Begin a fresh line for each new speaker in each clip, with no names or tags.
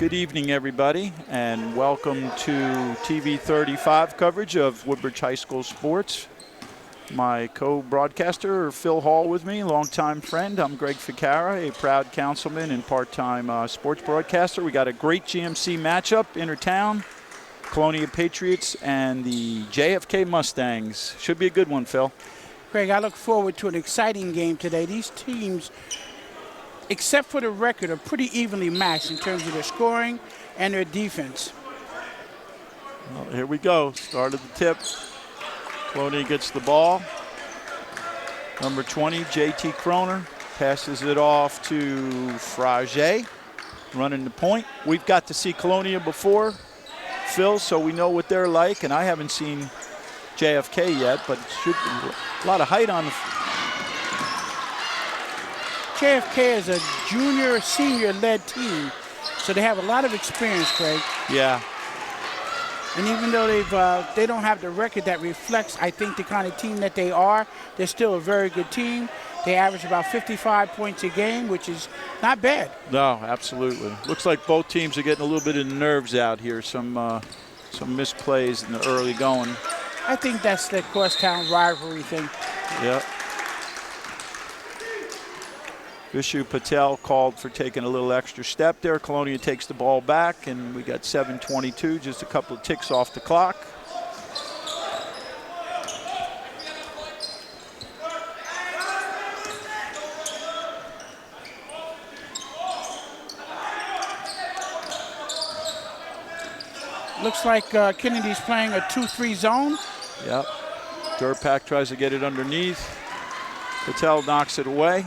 Good evening, everybody, and welcome to TV 35 coverage of Woodbridge High School sports. My co-broadcaster, Phil Hall, with me, longtime friend. I'm Greg Ficara, a proud councilman and part-time sports broadcaster. We got a great GMC matchup, Intertown, Colonia Patriots, and the JFK Mustangs. Should be a good one, Phil.
Greg, I look forward to an exciting game today. These teams, except for the record, are pretty evenly matched in terms of their scoring and their defense.
Well, here we go. Start of the tip. Colonia gets the ball. Number 20, J.T. Kroner, passes it off to Frage, running the point. We've got to see Colonia before, Phil, so we know what they're like, and I haven't seen JFK yet, but it should be a lot of height on the
JFK is a junior, senior-led team, so they have a lot of experience, Craig.
Yeah.
And even though they don't have the record that reflects, I think, the kind of team that they are, they're still a very good team. They average about 55 points a game, which is not bad.
No, absolutely. Looks like both teams are getting a little bit of nerves out here. Some misplays in the early going.
I think that's the crosstown rivalry thing.
Yeah. Vishu Patel called for taking a little extra step there. Colonia takes the ball back, and we got 7:22, just a couple of ticks off the clock.
Looks like Kennedy's playing a 2-3 zone.
Yep. Durpak tries to get it underneath. Patel knocks it away.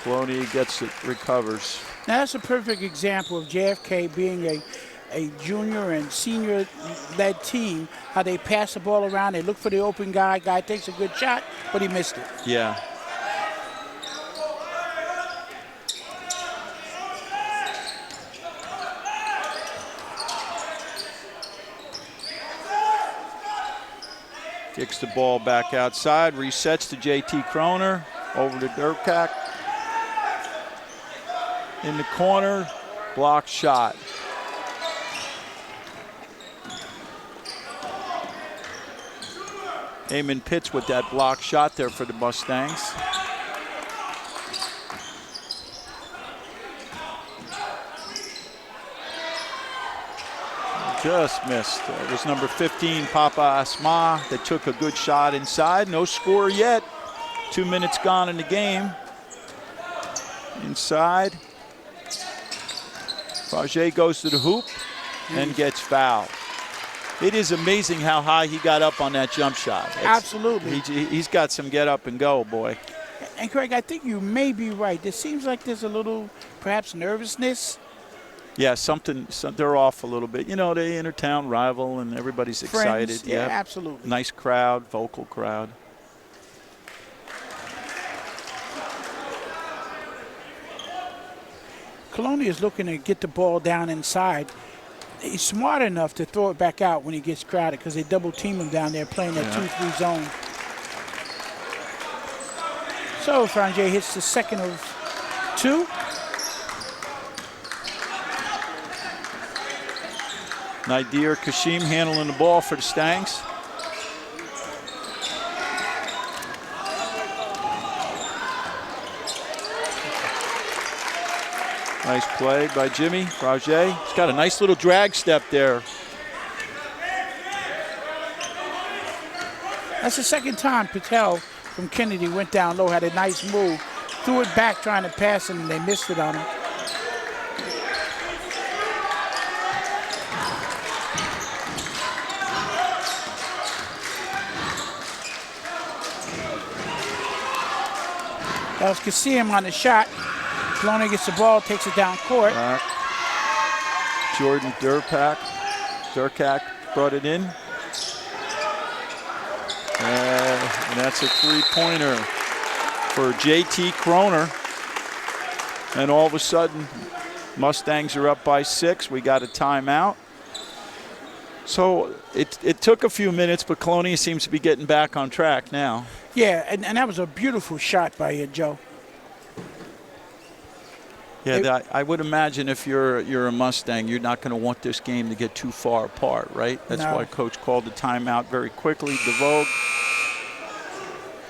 Colonia gets it, recovers.
Now that's a perfect example of JFK being a junior and senior-led team, how they pass the ball around, they look for the open guy takes a good shot, but he missed it.
Yeah. Kicks the ball back outside, resets to J.T. Kroner, over to Durpak. In the corner, blocked shot. Eamon Pitts with that blocked shot there for the Mustangs. Just missed. It was number 15, Papa Asma, that took a good shot inside. No score yet. 2 minutes gone in the game. Inside. Frage goes to the hoop and gets fouled. It is amazing how high he got up on that jump shot.
Absolutely.
He's got some get up and go, boy.
And Craig, I think you may be right. It seems like there's a little, perhaps, nervousness.
Yeah, they're off a little bit. You know, they Intertown rival and everybody's excited.
Friends, yeah, absolutely.
Nice crowd, vocal crowd.
Colonia is looking to get the ball down inside. He's smart enough to throw it back out when he gets crowded because they double team him down there playing that 2-3 zone. So Franje hits the second of 2.
Nadir Kashim handling the ball for the Stangs. Nice play by Jimmy Frage. He's got a nice little drag step there.
That's the second time Patel from Kennedy went down low, had a nice move, threw it back trying to pass him, and they missed it on him. That was Kasim on the shot. Colonia gets the ball, takes it down court.
Jordan Durpak brought it in. And that's a three-pointer for J.T. Kroner. And all of a sudden, Mustangs are up by 6. We got a timeout. So it took a few minutes, but Colonia seems to be getting back on track now.
Yeah, and that was a beautiful shot by Joe.
Yeah, I would imagine if you're a Mustang, you're not going to want this game to get too far apart, right? That's why Coach called the timeout very quickly. DeVoe.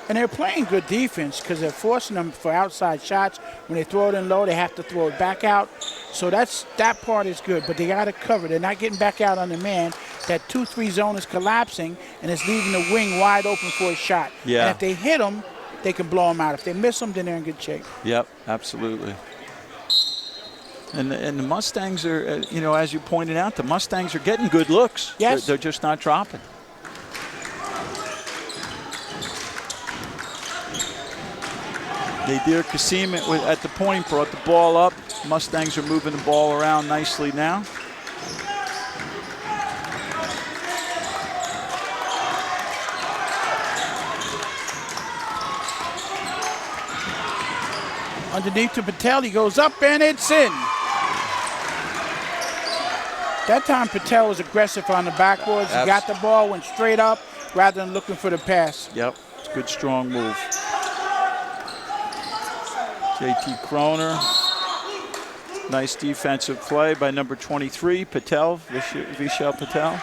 And they're playing good defense because they're forcing them for outside shots. When they throw it in low, they have to throw it back out. So that part is good, but they got to cover. They're not getting back out on the man. That 2-3 zone is collapsing, and it's leaving the wing wide open for a shot.
Yeah.
And if they hit them, they can blow them out. If they miss them, then they're in good shape.
Yep, absolutely. And the Mustangs are, as you pointed out, the Mustangs are getting good looks.
Yes.
They're just not dropping. Nadir Kasim at the point brought the ball up. Mustangs are moving the ball around nicely now.
Underneath to Patel, he goes up and it's in. That time Patel was aggressive on the backboards. He got the ball, went straight up rather than looking for the pass.
Yep, it's a good strong move. JT Kroner. Nice defensive play by number 23, Patel, Vishal Patel.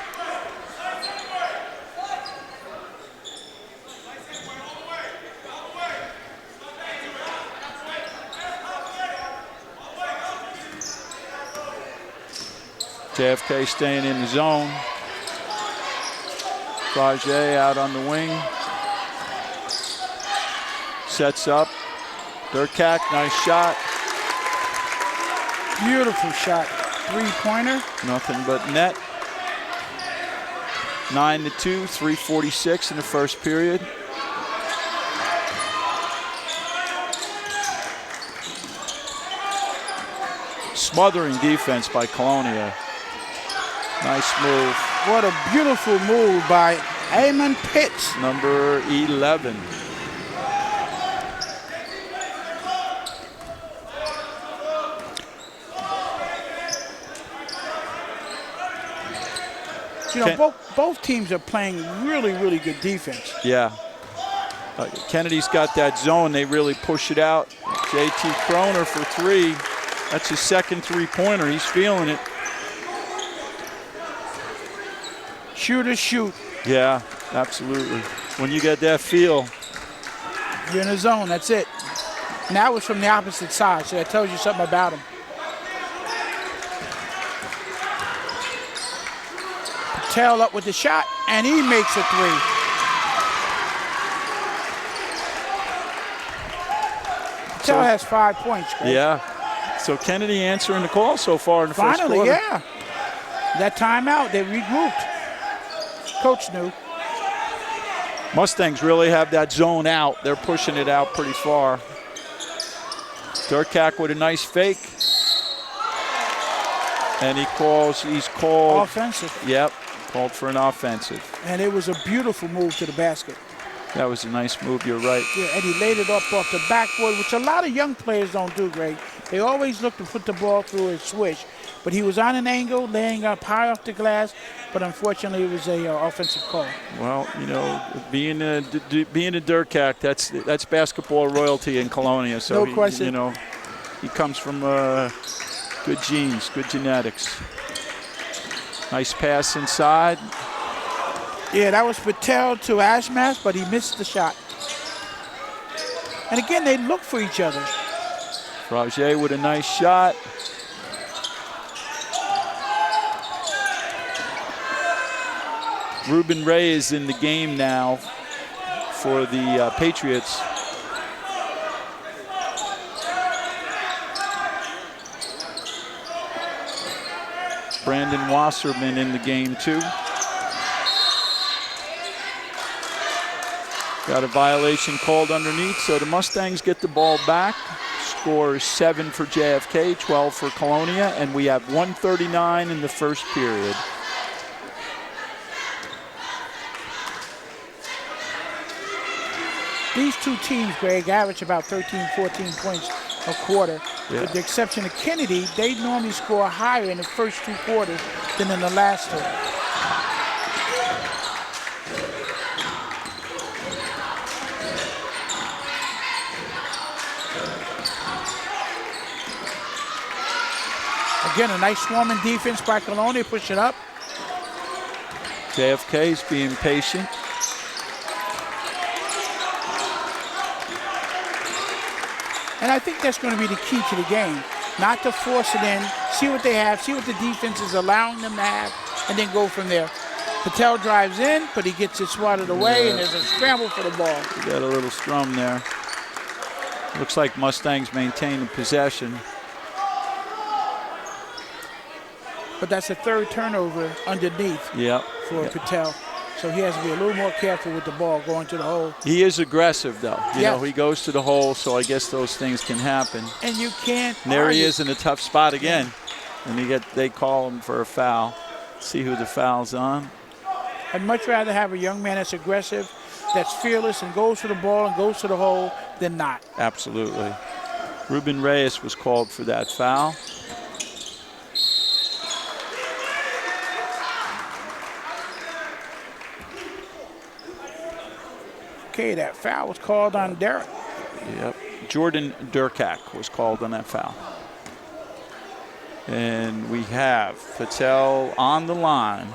JFK staying in the zone. Rajay out on the wing. Sets up. Durkak, nice shot.
Beautiful shot. Three-pointer.
Nothing but net. 9-2, 3:46 in the first period. Smothering defense by Colonia. Nice move.
What a beautiful move by Eamon Pitts.
Number 11.
Both teams are playing really, really good defense.
Yeah. Kennedy's got that zone. They really push it out. JT Kroner for three. That's his second three-pointer. He's feeling it.
Shooters shoot.
Yeah, absolutely. When you get that feel.
You're in the zone. That's it. And that was from the opposite side, so that tells you something about him. Patel up with the shot, and he makes a three. Patel has 5 points, Greg.
Yeah. So Kennedy answering the call so far in the first quarter.
Finally, yeah. That timeout, they regrouped. Coach knew.
Mustangs really have that zone out. They're pushing it out pretty far. Durkak with a nice fake. And he's called.
Offensive.
Yep, called for an offensive.
And it was a beautiful move to the basket.
That was a nice move, you're right.
Yeah, and he laid it up off the backboard, which a lot of young players don't do, Greg. They always look to put the ball through a swish. But he was on an angle, laying up high off the glass, but unfortunately it was a offensive call.
Well, being a Durkak, that's basketball royalty in Colonia. So
no question.
He comes from good genes, good genetics. Nice pass inside.
Yeah, that was Patel to Ashmath, but he missed the shot. And again, they look for each other.
Rajay with a nice shot. Ruben Ray is in the game now for the Patriots. Brandon Wasserman in the game too. Got a violation called underneath, so the Mustangs get the ball back. Score is 7 for JFK, 12 for Colonia, and we have 1:39 in the first period.
These two teams, Greg, average about 13, 14 points a quarter.
Yeah.
With the exception of Kennedy, they normally score higher in the first two quarters than in the last two. Again, a nice swarming defense by Colonia, push it up.
JFK's being patient.
And I think that's going to be the key to the game. Not to force it in, see what they have, see what the defense is allowing them to have, and then go from there. Patel drives in, but he gets it swatted away, and there's a scramble for the ball.
We got a little strum there. Looks like Mustangs maintaining possession.
But that's a third turnover underneath for Patel. So he has to be a little more careful with the ball going to the hole.
He is aggressive, though. You
Yes.
know, he goes to the hole, so I guess those things can happen.
And you can't
And there he
argue.
is in a tough spot again. And they call him for a foul. See who the foul's on.
I'd much rather have a young man that's aggressive, that's fearless, and goes for the ball and goes to the hole than not.
Absolutely. Ruben Reyes was called for that foul.
Okay, that foul was called on Derek.
Yep. Jordan Durkak was called on that foul. And we have Patel on the line.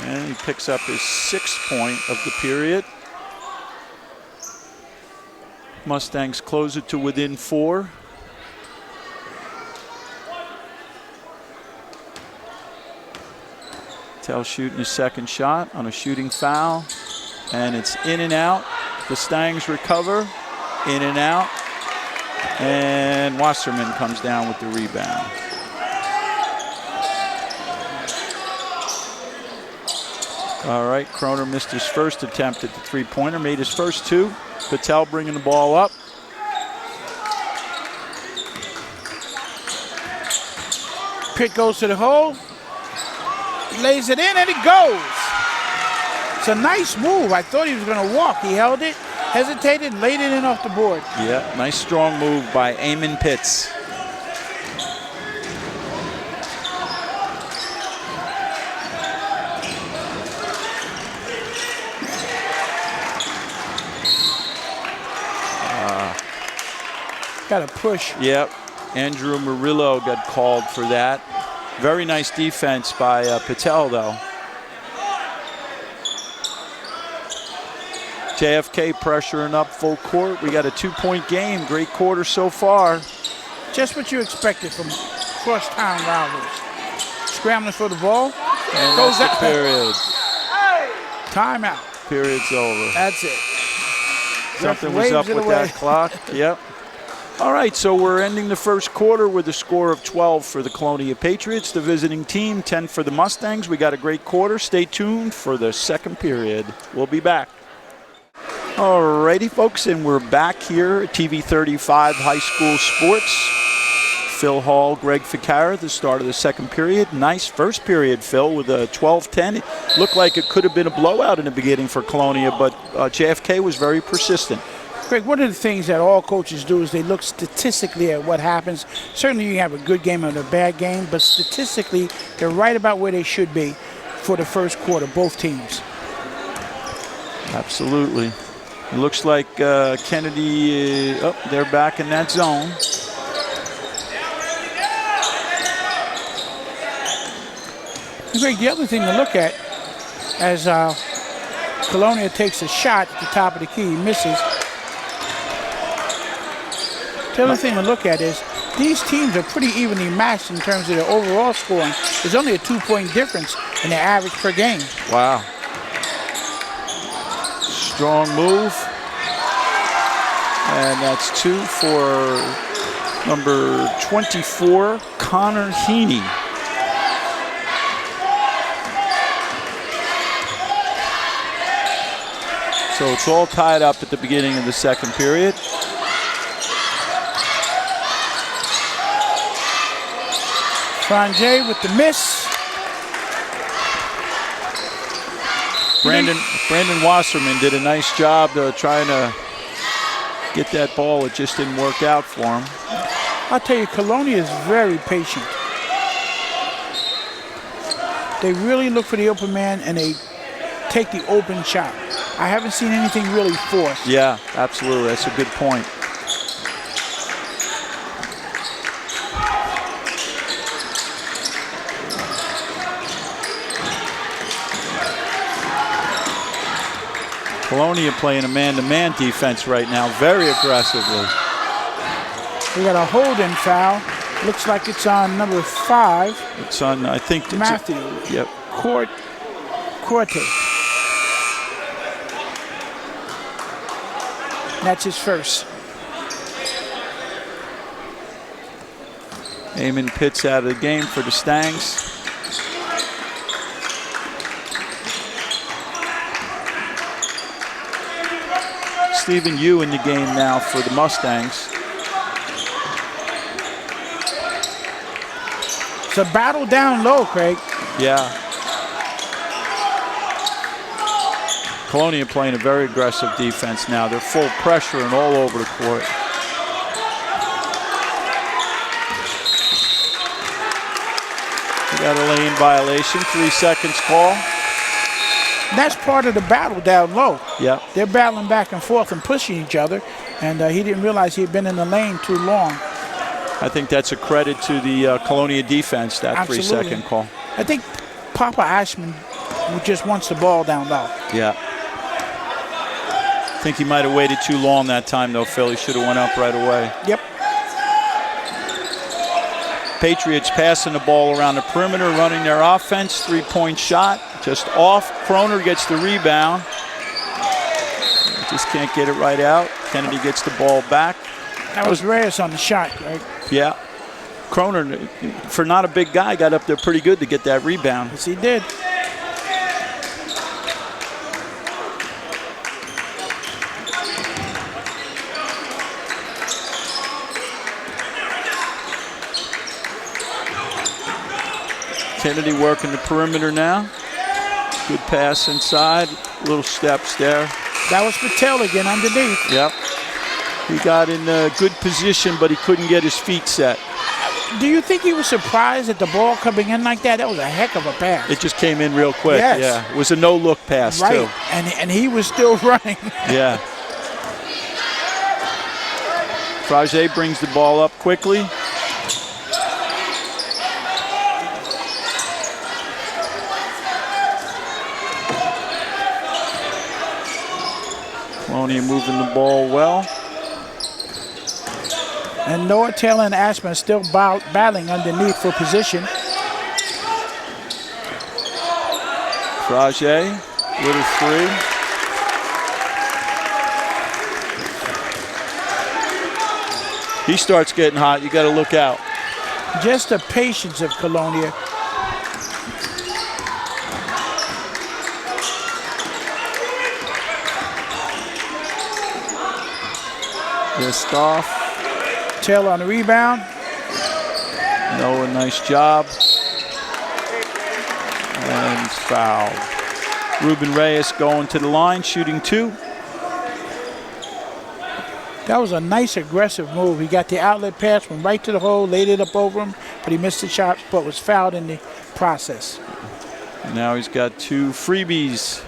And he picks up his 6th point of the period. Mustangs close it to within 4. Patel shooting his 2nd shot on a shooting foul. And it's in and out. The Stangs recover. In and out. And Wasserman comes down with the rebound. All right, Kroner missed his first attempt at the three-pointer, made his first 2. Patel bringing the ball up.
Pitt goes to the hole, lays it in, and it goes. It's a nice move. I thought he was going to walk. He held it, hesitated, and laid it in off the board.
Yeah, nice strong move by Eamon Pitts.
Got a push.
Yep, Andrew Murillo got called for that. Very nice defense by Patel, though. JFK pressuring up full court. We got a 2-point game. Great quarter so far.
Just what you expected from cross-town rivals. Scrambling for the ball.
And
Goes
that's the
out.
period.
Timeout.
Period's over.
That's it.
Something
Ref
was up
waves it
with
away.
that clock. Yep. All right, so we're ending the first quarter with a score of 12 for the Colonia Patriots, the visiting team, 10 for the Mustangs. We got a great quarter. Stay tuned for the second period. We'll be back. All righty, folks, and we're back here at TV 35 High School Sports. Phil Hall, Greg Ficara, the start of the second period. Nice first period, Phil, with a 12-10. It looked like it could have been a blowout in the beginning for Colonia, but JFK was very persistent.
Greg, one of the things that all coaches do is they look statistically at what happens. Certainly you have a good game and a bad game, but statistically they're right about where they should be for the first quarter, both teams.
Absolutely. It looks like Kennedy, they're back in that zone.
Greg, the other thing to look at as Colonia takes a shot at the top of the key, he misses. The other thing to look at is these teams are pretty evenly matched in terms of their overall scoring. There's only a 2-point difference in their average per game.
Wow. Strong move. And that's 2 for number 24, Connor Heaney. So it's all tied up at the beginning of the second period.
Franjay with the miss.
Brandon Wasserman did a nice job trying to get that ball. It just didn't work out for him.
I'll tell you, Colonia is very patient. They really look for the open man and they take the open shot. I haven't seen anything really forced.
Yeah, absolutely. That's a good point. Colonia playing a man-to-man defense right now, very aggressively.
We got a holding foul. Looks like it's on number 5.
It's on, I think.
Matthew.
Yep.
Corte. That's his first.
Eamon Pitts out of the game for the Stangs. Stephen Yu in the game now for the Mustangs.
It's a battle down low, Craig.
Yeah. Colonia playing a very aggressive defense now. They're full pressure and all over the court. We got a lane violation, 3 seconds call.
That's part of the battle down low.
Yeah.
They're battling back and forth and pushing each other, and he didn't realize he had been in the lane too long.
I think that's a credit to the Colonia defense, that
Absolutely.
3-second call.
I think Papa Ashman just wants the ball down low.
Yeah. I think he might have waited too long that time, though, Phil. He should have went up right away.
Yep.
Patriots passing the ball around the perimeter, running their offense. 3-point shot, just off. Kroner gets the rebound. Just can't get it right out. Kennedy gets the ball back.
That was Reyes on the shot, right?
Yeah. Kroner, for not a big guy, got up there pretty good to get that rebound.
Yes, he did.
Kennedy working the perimeter now. Good pass inside. Little steps there.
That was Patel again underneath.
Yep. He got in a good position, but he couldn't get his feet set.
Do you think he was surprised at the ball coming in like that? That was a heck of a pass.
It just came in real quick.
Yes.
Yeah. It was a no-look pass,
right.
too.
And he was still running.
Yeah. Frage brings the ball up quickly. Colonia moving the ball well.
And Noah Taylor and Ashman still battling underneath for position.
Frage, little three. He starts getting hot. You got to look out.
Just the patience of Colonia.
Just off.
Taylor on the rebound.
Noah, nice job. And foul. Ruben Reyes going to the line, shooting 2.
That was a nice aggressive move. He got the outlet pass, went right to the hole, laid it up over him, but he missed the shot, but was fouled in the process.
Now he's got 2 freebies.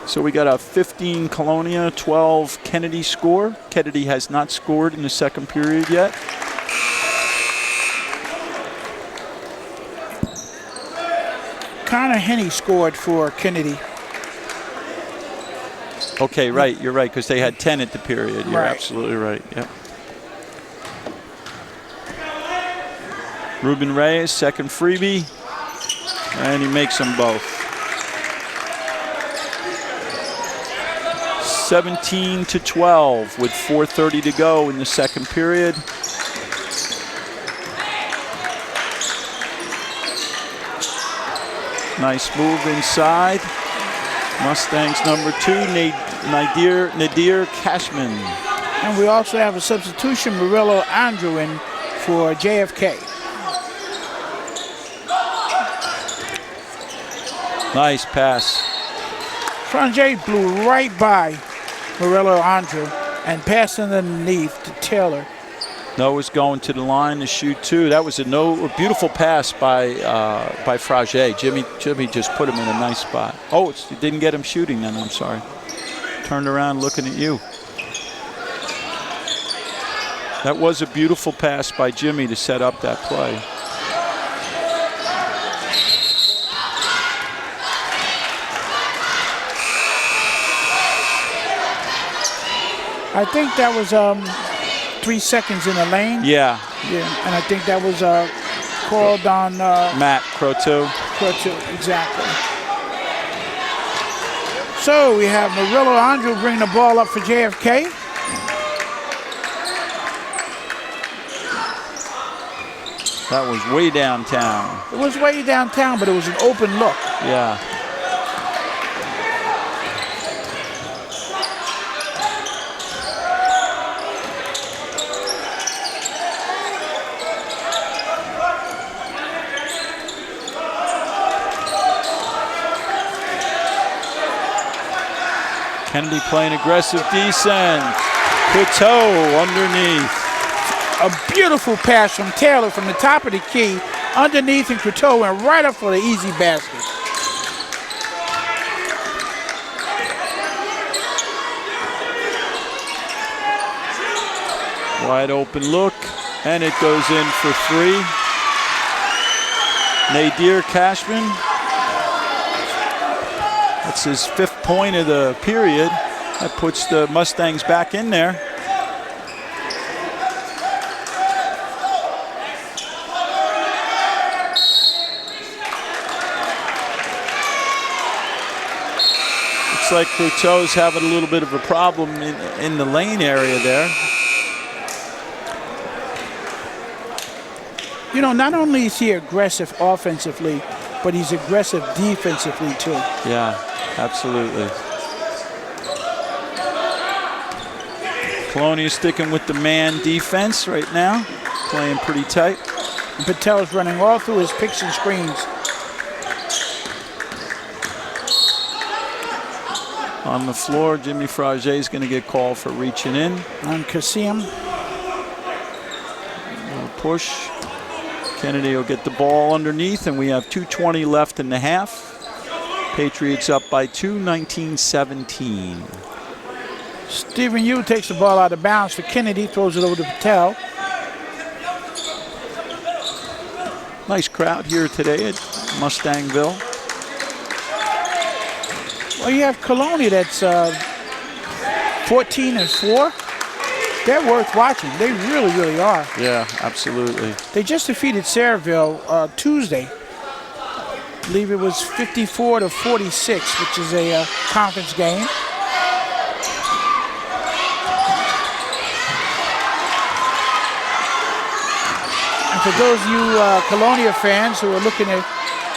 So we got a 15 Colonia, 12 Kennedy score. Kennedy has not scored in the second period yet.
Connor Henney scored for Kennedy.
Okay, right. You're right, because they had 10 at the period. You're
right.
absolutely right. Yep. Ruben Reyes, second freebie. And he makes them both. 17-12 with 4:30 to go in the second period. Nice move inside. Mustangs number 2, Nadir Cashman.
And we also have a substitution, Murillo Andrew in for JFK.
Nice pass.
Frangé blew right by Murillo Andrew and passed underneath to Taylor.
Noah's going to the line to shoot 2. That was a beautiful pass by Frage. Jimmy just put him in a nice spot. Oh, it didn't get him shooting then, I'm sorry. Turned around looking at you. That was a beautiful pass by Jimmy to set up that play.
I think that was 3 seconds in the lane.
Yeah.
Yeah, and I think that was called on
Matt Croteau.
Croteau, exactly. So we have Murillo Andrew bring the ball up for JFK.
That was way downtown.
It was way downtown, but it was an open look.
Yeah. Kennedy playing aggressive descent. Couteau underneath.
A beautiful pass from Taylor from the top of the key, underneath, and Couteau went right up for the easy basket.
Wide open look, and it goes in for 3. Nadir Cashman. That's his 5th point of the period. That puts the Mustangs back in there. Looks like Couteau's having a little bit of a problem in the lane area there.
You know, not only is he aggressive offensively, but he's aggressive defensively too.
Yeah, absolutely. Colonia sticking with the man defense right now, playing pretty tight.
And Patel's running all through his picks and screens.
On the floor, Jimmy Frage is going to get called for reaching in.
On Kasim.
Little push. Kennedy will get the ball underneath, and we have 2:20 left in the half. Patriots up by 2, 19-17.
Stephen Yu takes the ball out of bounds for Kennedy, throws it over to Patel.
Nice crowd here today at Mustangville.
Well, you have Colonia that's 14-4. They're worth watching. They really, really are.
Yeah, absolutely.
They just defeated Saraville Tuesday. I believe it was 54-46, which is a conference game. And for those of you Colonia fans who are looking to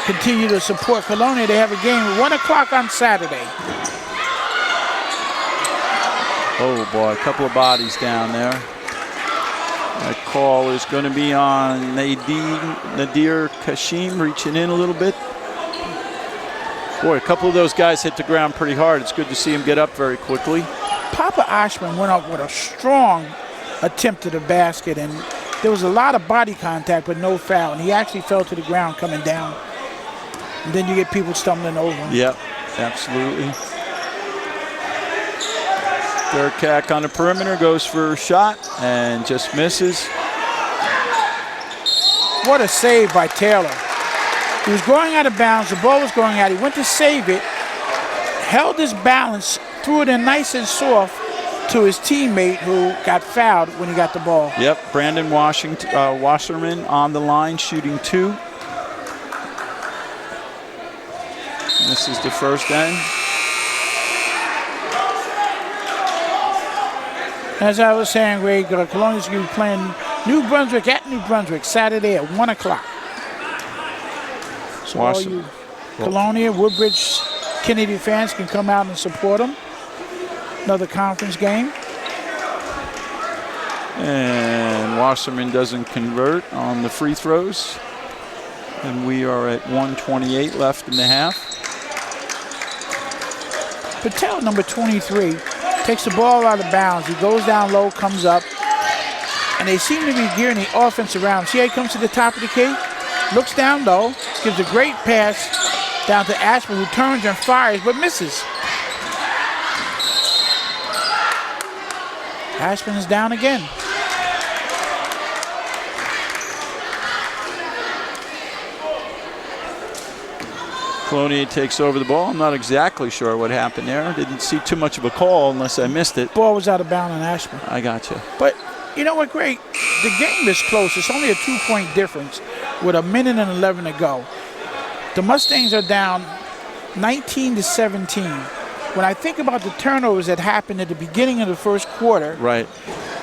continue to support Colonia, they have a game at 1 o'clock on Saturday.
Oh boy, a couple of bodies down there. That call is going to be on Nadir Kashim, reaching in a little bit. Boy, a couple of those guys hit the ground pretty hard. It's good to see him get up very quickly.
Papa Ashman went up with a strong attempt to the basket, and there was a lot of body contact but no foul, and he actually fell to the ground coming down. And then you get people stumbling over him.
Yep, absolutely. Durkak on the perimeter, goes for a shot and just misses.
What a save by Taylor. He was going out of bounds, the ball was going out, he went to save it, held his balance, threw it in nice and soft to his teammate who got fouled when he got the ball.
Yep, Brandon Wasserman on the line, shooting 2. This is the first end.
As I was saying, Greg, Colonia's going to be playing New Brunswick at New Brunswick Saturday at 1 o'clock. So all you Colonia, Woodbridge, Kennedy fans can come out and support them. Another conference game.
And Wasserman doesn't convert on the free throws. And we are at 1:28 left in the half.
Patel, number 23, takes the ball out of bounds. He goes down low, comes up, and they seem to be gearing the offense around. See how he comes to the top of the key? Looks down low, gives a great pass down to Ashman, who turns and fires, but misses. Ashman is down again.
Colonia takes over the ball. I'm not exactly sure what happened there. Didn't see too much of a call unless I missed it.
Ball was out of bounds on Ashburn.
I got you.
But you know what, Greg? The game is close. It's only a 2-point difference with 1:11 to go. The Mustangs are down 19-17. When I think about the turnovers that happened at the beginning of the first quarter,
Right.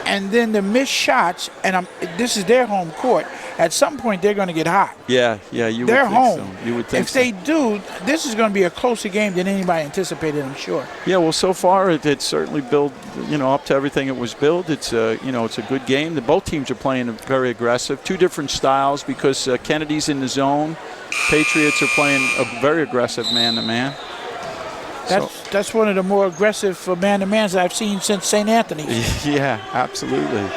and then the missed shots, and this is their home court, at some point they're going to get hot.
Yeah, you
They're
would think
home.
so. You would think
if
so.
they do, this is going to be a closer game than anybody anticipated, I'm sure.
Yeah, well, so far it's certainly built, up to everything it was built. It's it's a good game. Both teams are playing very aggressive. Two different styles because Kennedy's in the zone. Patriots are playing a very aggressive man-to-man.
That's one of the more aggressive man-to-mans I've seen since St. Anthony's.
Yeah, absolutely.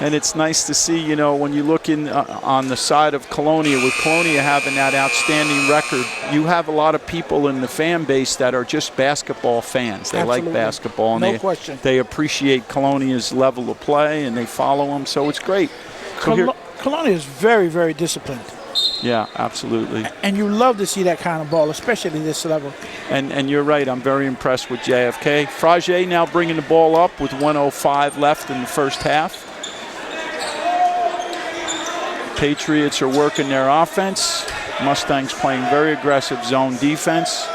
And it's nice to see, when you look in on the side of Colonia, with Colonia having that outstanding record, you have a lot of people in the fan base that are just basketball fans. They
Absolutely.
like basketball. And
No question.
They appreciate Colonia's level of play, and they follow them, so it's great.
Colonia is very, very disciplined.
Yeah, absolutely.
And you love to see that kind of ball, especially this level.
And you're right. I'm very impressed with JFK. Frage now bringing the ball up with 1:05 left in the first half. Patriots are working their offense. Mustangs playing very aggressive zone defense.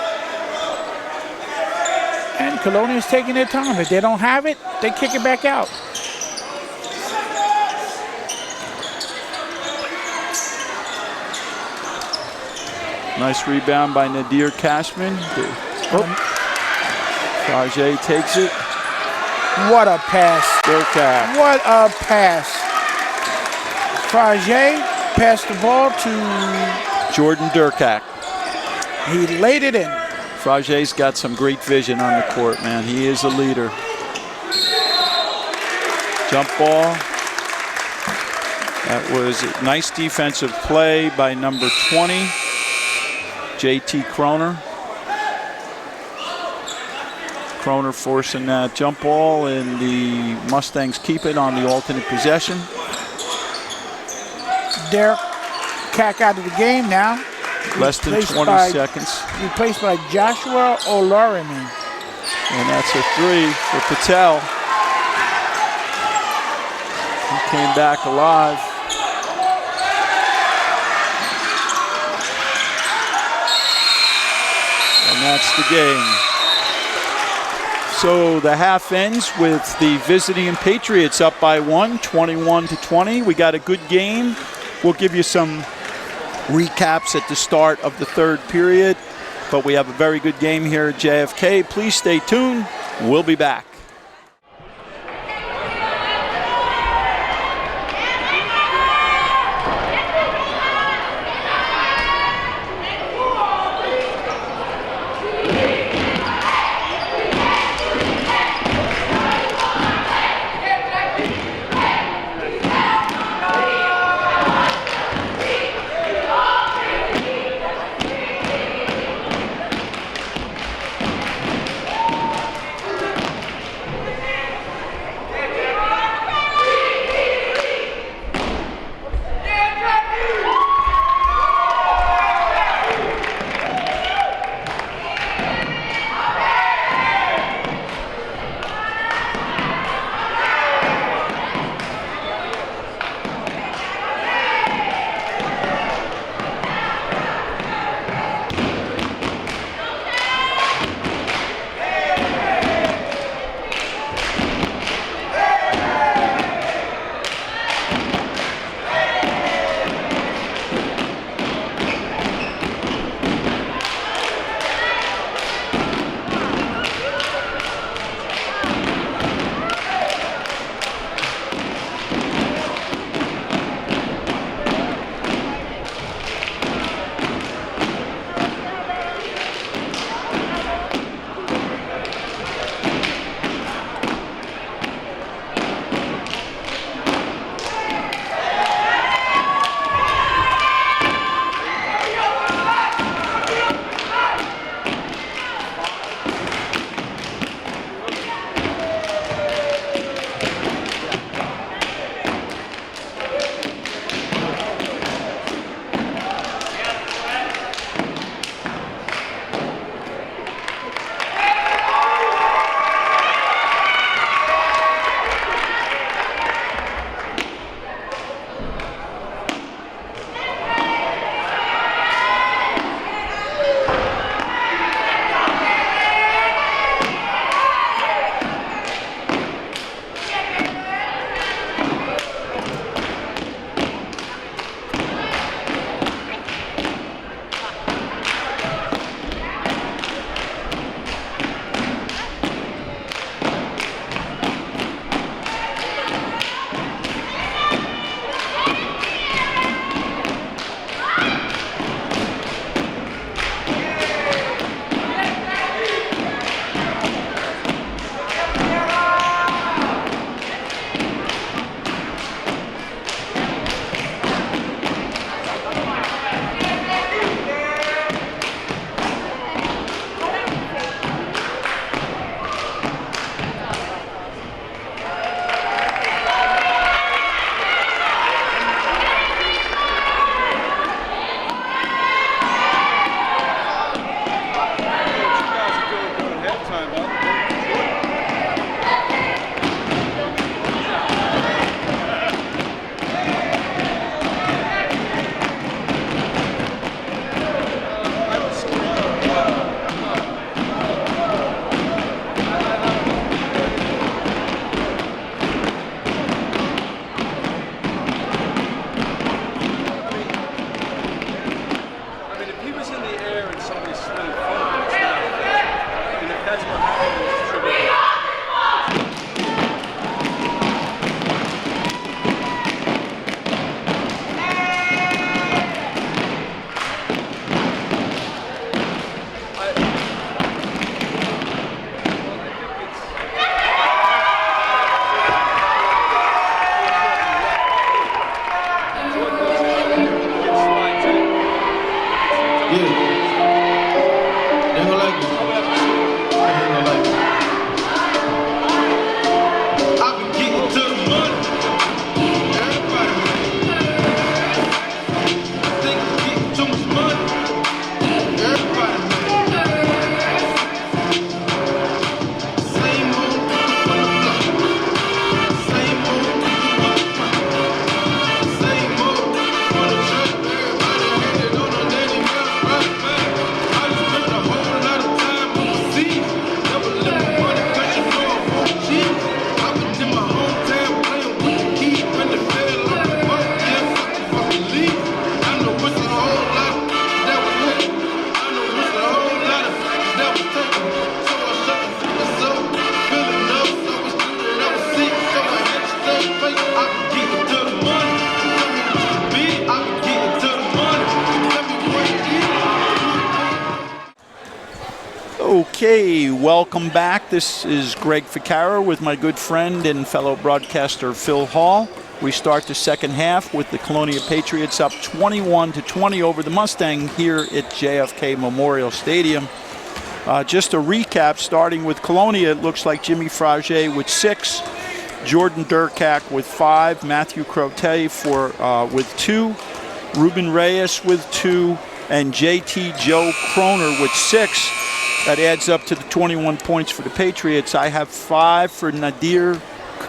And Colonia's taking their time. If they don't have it, they kick it back out.
Nice rebound by Nadir Cashman. Frage takes it.
What a pass.
Durkak.
What a pass. Frage passed the ball to
Jordan Durkak.
He laid it in.
Frage's got some great vision on the court, man. He is a leader. Jump ball. That was a nice defensive play by number 20, JT Kroner. Kroner forcing that jump ball, and the Mustangs keep it on the alternate possession.
Derek Cack out of the game now.
Less than 20 seconds.
Replaced by Joshua Olorimi.
And that's a three for Patel. He came back alive. And that's the game. So the half ends with the visiting Patriots up by 1, 21-20. We got a good game. We'll give you some recaps at the start of the third period, but we have a very good game here at JFK. Please stay tuned. We'll be back.
in the air and somebody's swinging forward, it's not fair. And if that's what happened, it's triggered.
Okay, welcome back. This is Greg Ficarra with my good friend and fellow broadcaster Phil Hall. We start the second half with the Colonia Patriots up 21-20 over the Mustang here at JFK Memorial Stadium. Just a recap, starting with Colonia, it looks like Jimmy Frage with 6, Jordan Durkak with 5, Matthew Crote with 2, Ruben Reyes with 2, and JT Joe Kroner with 6. That adds up to the 21 points for the Patriots. I have 5 for Nadir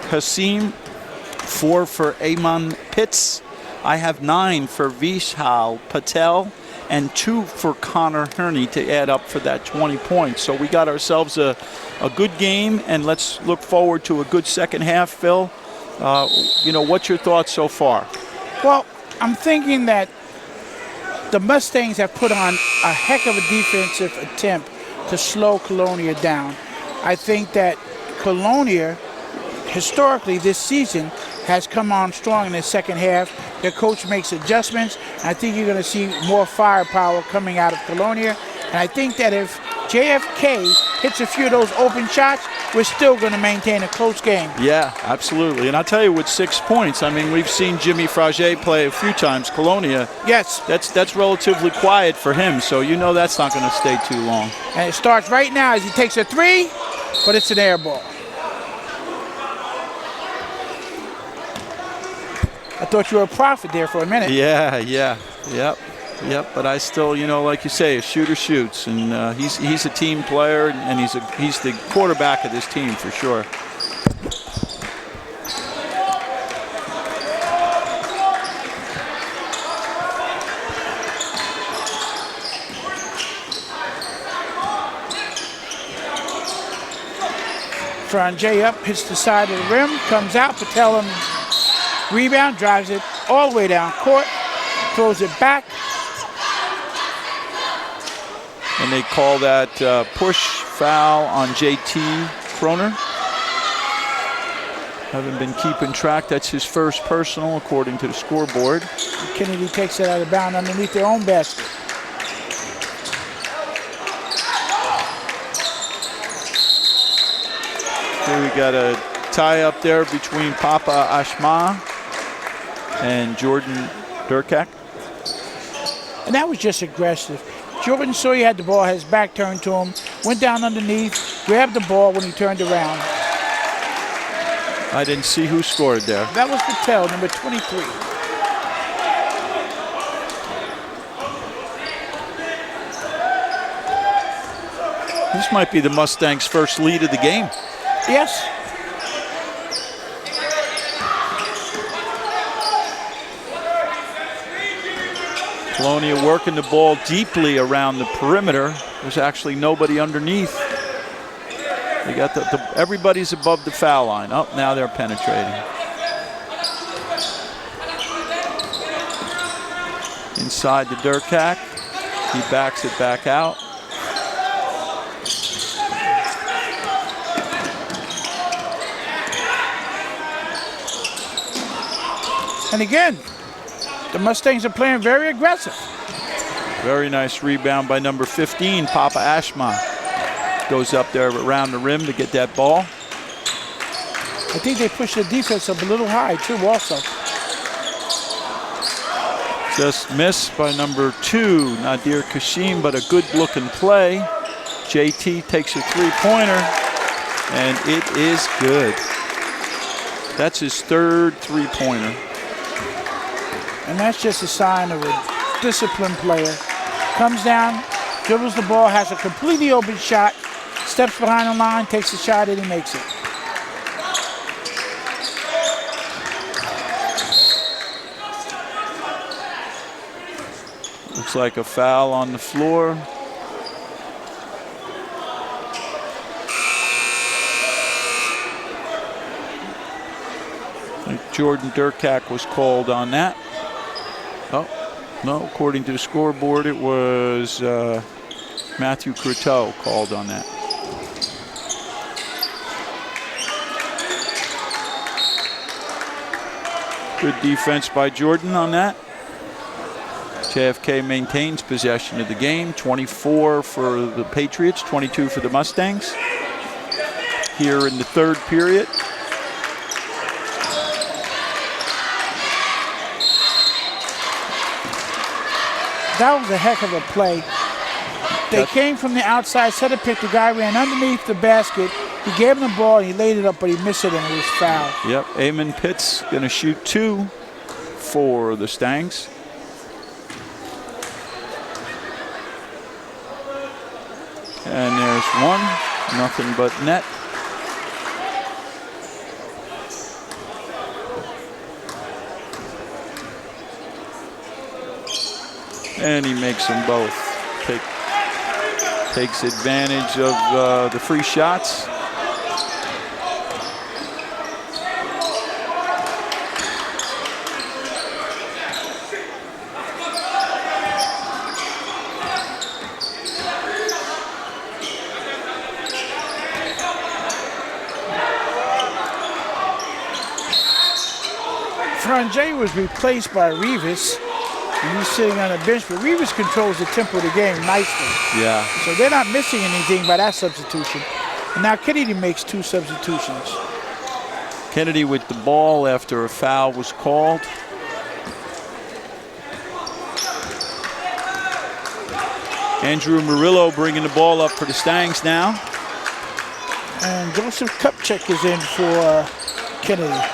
Kassim, 4 for Ayman Pitts. I have 9 for Vishal Patel and 2 for Connor Herney to add up for that 20 points. So we got ourselves a good game, and let's look forward to a good second half. Phil, what's your thoughts so far?
Well, I'm thinking that the Mustangs have put on a heck of a defensive attempt to slow Colonia down. I think that Colonia, historically this season, has come on strong in the second half. Their coach makes adjustments. I think you're going to see more firepower coming out of Colonia. And I think that if JFK hits a few of those open shots, we're still going to maintain a close game.
Yeah, absolutely. And I'll tell you, with 6 points, I mean, we've seen Jimmy Frage play a few times. Colonia,
yes,
that's relatively quiet for him, so you know that's not going to stay too long.
And it starts right now as he takes a 3, but it's an air ball. I thought you were a prophet there for a minute.
Yep. But I still, like you say, a shooter shoots, and he's a team player, and he's the quarterback of this team for sure.
Franje up, hits the side of the rim, comes out, Patel on rebound, drives it all the way down court, throws it back.
And they call that push foul on JT Kroner. Haven't been keeping track. That's his first personal, according to the scoreboard.
Kennedy takes it out of bounds underneath their own basket.
Here we got a tie up there between Papa Ashma and Jordan Durkak.
And that was just aggressive. Jordan saw he had the ball, had his back turned to him, went down underneath, grabbed the ball when he turned around.
I didn't see who scored there.
That was Patel, number 23.
This might be the Mustangs' first lead of the game.
Yes.
Colonia working the ball deeply around the perimeter. There's actually nobody underneath. They got everybody's above the foul line. Oh, now they're penetrating. Inside the Durkak. He backs it back out.
And again, the Mustangs are playing very aggressive.
Very nice rebound by number 15, Papa Ashma. Goes up there around the rim to get that ball.
I think they pushed the defense up a little high, too, also.
Just missed by number 2, Nadir Kashim, but a good-looking play. JT takes a three-pointer, and it is good. That's his third three-pointer.
And that's just a sign of a disciplined player. Comes down, dribbles the ball, has a completely open shot, steps behind the line, takes a shot, and he makes it.
Looks like a foul on the floor. Jordan Durkak was called on that. Oh, no, according to the scoreboard, it was Matthew Croteau called on that. Good defense by Jordan on that. JFK maintains possession of the game. 24 for the Patriots, 22 for the Mustangs. Here in the third period.
That was a heck of a play. They came from the outside, set a pick. The guy ran underneath the basket. He gave him the ball, and he laid it up, but he missed it, and it was foul.
Yep, Eamon Pitts going to shoot 2 for the Stangs. And there's 1, nothing but net. And he makes them both. Takes advantage of the free shots.
Franjay was replaced by Rivas. He's sitting on the bench, but Rivas controls the tempo of the game nicely.
Yeah.
So they're not missing anything by that substitution. And now Kennedy makes 2 substitutions.
Kennedy with the ball after a foul was called. Andrew Murillo bringing the ball up for the Stangs now.
And Joseph Kupchak is in for Kennedy.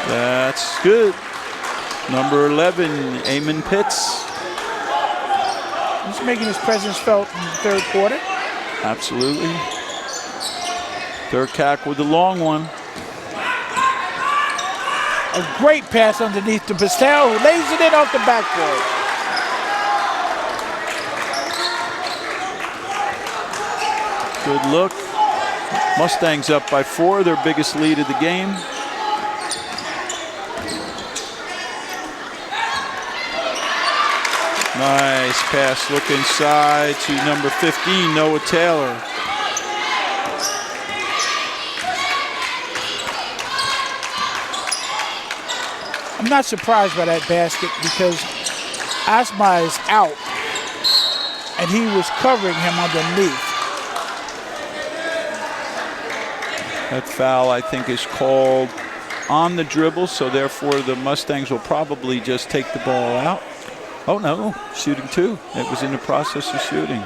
That's good. Number 11, Eamon Pitts.
He's making his presence felt in the third quarter.
Absolutely. Durkak with the long one.
A great pass underneath to Pastel, who lays it in off the backboard.
Good look. Mustangs up by 4, their biggest lead of the game. Nice pass, look inside to number 15, Noah Taylor.
I'm not surprised by that basket because Asma is out and he was covering him underneath.
That foul, I think, is called on the dribble, so therefore the Mustangs will probably just take the ball out. Oh no, shooting 2. It was in the process of shooting.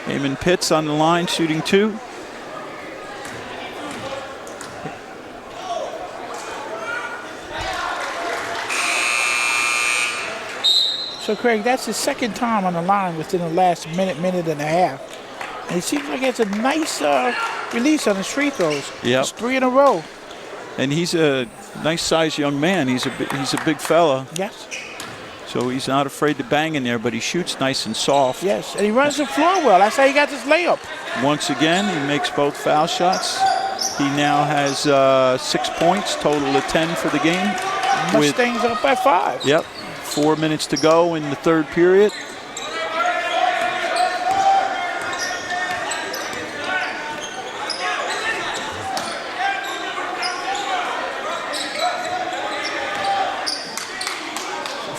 Eamon Pitts on the line, shooting 2.
So Craig, that's the second time on the line within the last minute and a half. And it seems like it's a nice release on his free throws.
Yep.
It's 3 in a row.
And he's a nice-sized young man. He's a big fella.
Yes.
So he's not afraid to bang in there, but he shoots nice and soft.
Yes, and he runs the floor well. That's how he got this layup.
Once again, he makes both foul shots. He now has 6 points, total of 10 for the game.
Mustangs up by 5.
Yep. 4 minutes to go in the third period.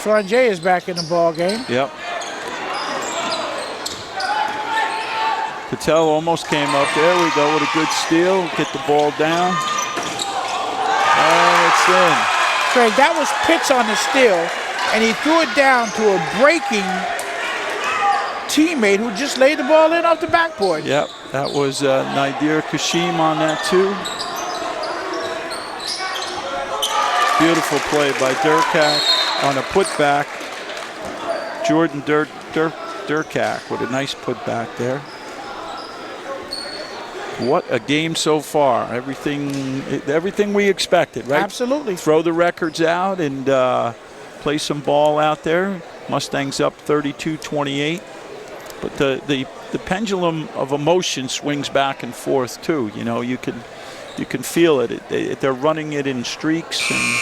Frangé is back in the ball game.
Yep. Patel almost came up. There we go with a good steal. Get the ball down. And it's in.
Craig, that was Pitts on the steal, and he threw it down to a breaking teammate who just laid the ball in off the backboard.
Yep, that was Nadir Kashim on that too. Beautiful play by Durkak on a putback. Jordan Durkak with a nice putback there. What a game so far. Everything we expected, right?
Absolutely.
Throw the records out and play some ball out there. Mustangs up 32-28. But the pendulum of emotion swings back and forth too. You know, you can feel it. They're running it in streaks. And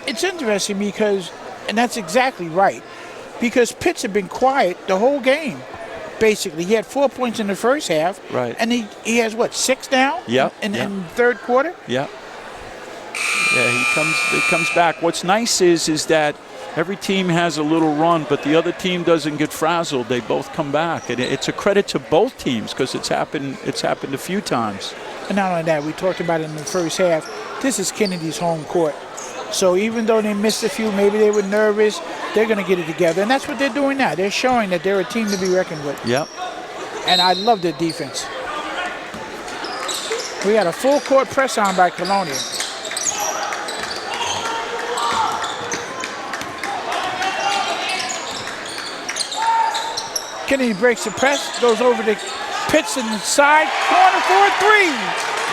it's interesting because, and that's exactly right, because Pitts had been quiet the whole game. Basically, he had 4 points in the first half.
Right.
And he has, what, 6 now?
Yep.
In the third quarter?
Yeah. Yeah, he comes back. What's nice is that every team has a little run, but the other team doesn't get frazzled. They both come back. And it's a credit to both teams because it's happened a few times.
And not only that, we talked about it in the first half. This is Kennedy's home court. So even though they missed a few, maybe they were nervous, they're going to get it together. And that's what they're doing now. They're showing that they're a team to be reckoned with.
Yep.
And I love their defense. We had a full court press on by Colonia. Kennedy breaks the press, goes over to Pitts in the side corner for a 3.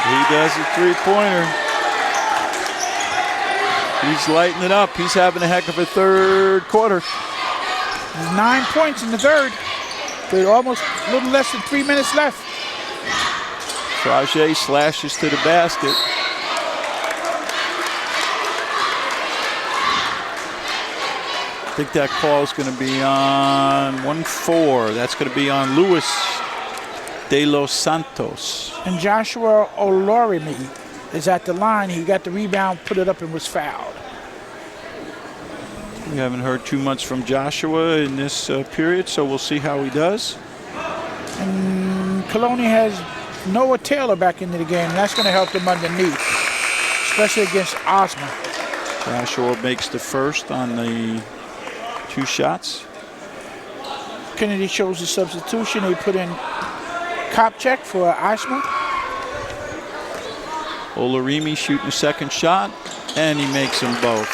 He does a three-pointer. He's lighting it up. He's having a heck of a third quarter.
9 points in the third, with almost a little less than 3 minutes left.
Frage slashes to the basket. I think that call is going to be on 1-4. That's going to be on Luis de los Santos.
And Joshua Olorimi is at the line. He got the rebound, put it up, and was fouled.
We haven't heard too much from Joshua in this period, so we'll see how he does.
And Colonia has Noah Taylor back into the game, and that's going to help them underneath, especially against Osma.
Joshua makes the first on the 2 shots.
Kennedy shows the substitution. They put in Kopchak for Osma.
Olarimi shooting the second shot, and he makes them both.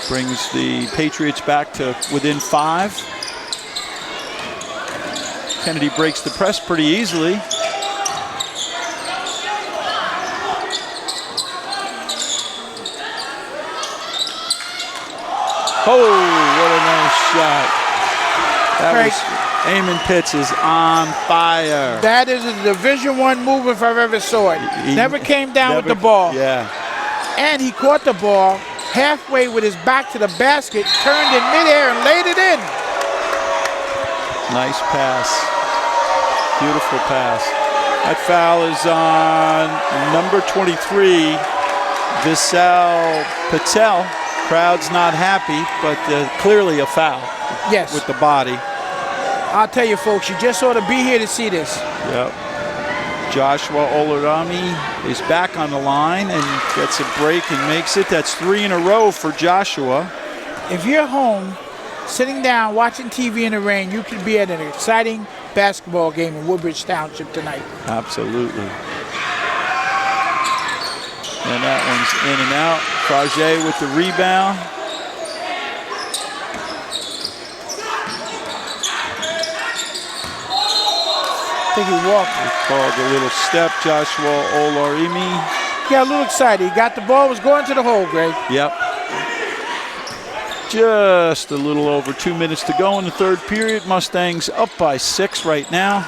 Brings the Patriots back to within 5. Kennedy breaks the press pretty easily. Oh, what a nice shot. That was Eamon Pitts is on fire.
That is a Division I move if I've ever saw it. Never came down with the ball.
Yeah.
And he caught the ball halfway with his back to the basket, turned in midair and laid it in.
Nice pass. Beautiful pass. That foul is on number 23, Vishal Patel. Crowd's not happy, but clearly a foul.
Yes.
With the body.
I'll tell you, folks, you just ought to be here to see this.
Yep. Joshua Olarami is back on the line and gets a break and makes it. That's 3 in a row for Joshua.
If you're home, sitting down, watching TV in the rain, you could be at an exciting basketball game in Woodbridge Township tonight.
Absolutely. And that one's in and out. Frage with the rebound.
I think he walked.
He called a little step, Joshua Olarimi.
He got a little excited. He got the ball, was going to the hole, Greg.
Yep. Just a little over 2 minutes to go in the third period. Mustangs up by 6 right now.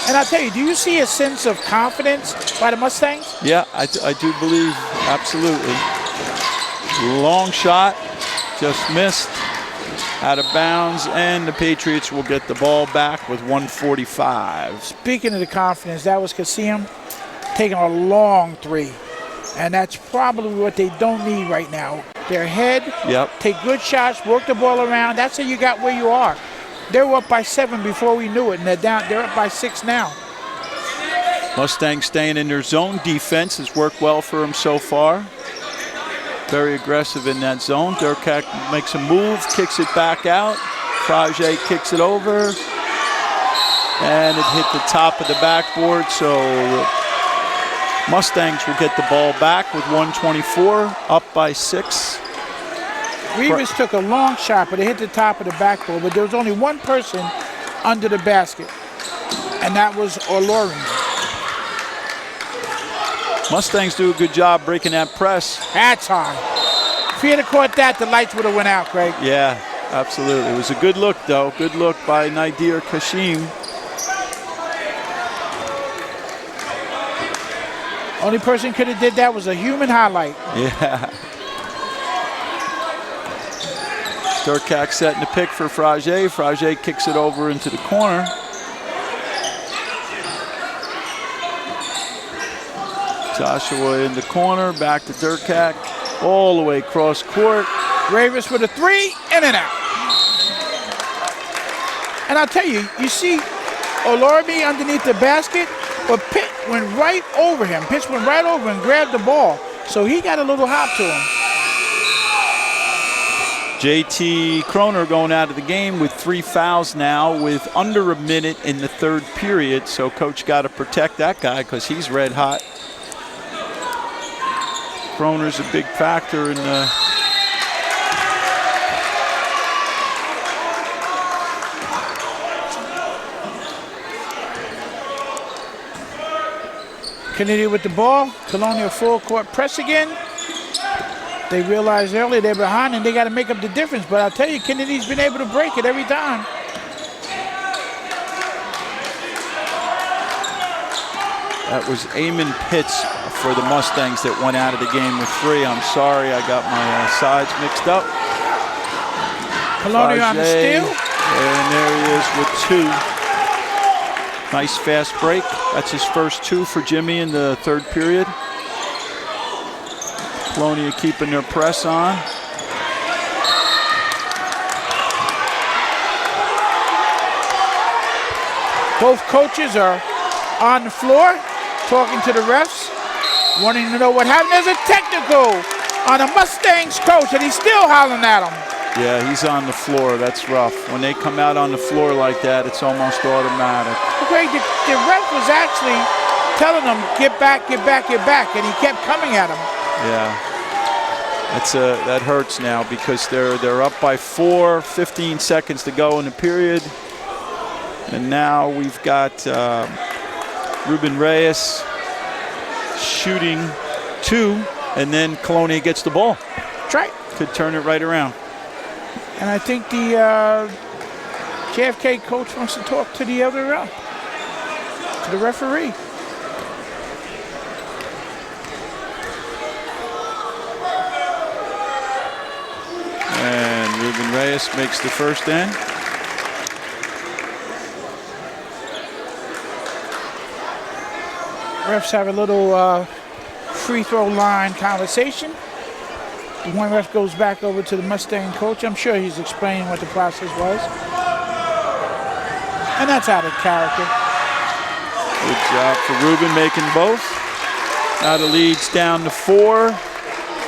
And I'll tell you, do you see a sense of confidence by the Mustangs?
Yeah, I do believe, absolutely. Long shot, just missed, out of bounds, and the Patriots will get the ball back with 1:45.
Speaking of the confidence, that was Kasim taking a long three. And that's probably what they don't need right now. Their head, take good shots, work the ball around. That's how you got where you are. They were up by 7 before we knew it, and they're up by 6 now.
Mustangs staying in their zone defense has worked well for them so far. Very aggressive in that zone. Durkak makes a move, kicks it back out. Frage kicks it over, and it hit the top of the backboard, so Mustangs will get the ball back with 1:24, up by 6.
Rivas took a long shot, but it hit the top of the backboard, but there was only one person under the basket, and that was O'Lory.
Mustangs do a good job breaking that press.
That's hard. If he had caught that, the lights would have went out, Craig.
Yeah, absolutely. It was a good look, though. Good look by Nadir Kashim.
Only person could have did that was a human highlight.
Yeah. Durkak setting the pick for Frage. Frage kicks it over into the corner. Joshua in the corner, back to Durkak, all the way across court.
Rivas with a 3, in and out. And I'll tell you, you see Olorbi underneath the basket, but Pitt went right over him. Pitts went right over and grabbed the ball, so he got a little hop to him.
JT Kroner going out of the game with 3 fouls now with under a minute in the third period, so coach got to protect that guy because he's red hot. Kroner's a big factor in the
Kennedy with the ball. Colonial full court press again. They realized earlier they're behind and they got to make up the difference. But I'll tell you, Kennedy's been able to break it every time.
That was Eamon Pitts for the Mustangs that went out of the game with 3. I'm sorry, I got my sides mixed up.
Colonial on the steal.
And there he is with 2. Nice fast break. That's his first 2 for Jimmy in the third period. Colonia keeping their press on.
Both coaches are on the floor talking to the refs, wanting to know what happened. There's a technical on a Mustangs coach, and he's still hollering at him.
Yeah, he's on the floor. That's rough. When they come out on the floor like that, it's almost automatic.
Okay, the ref was actually telling him, get back, get back, get back, and he kept coming at him.
Yeah, that hurts now because they're up by 4, 15 seconds to go in the period. And now we've got Ruben Reyes shooting 2, and then Colonia gets the ball.
That's right.
Could turn it right around.
And I think the JFK coach wants to talk to the other to the referee.
And Ruben Reyes makes the first end.
Refs have a little free throw line conversation. The one ref goes back over to the Mustang coach. I'm sure he's explaining what the process was. And that's out of character.
Good job for Ruben making both. Now the lead's down to 4,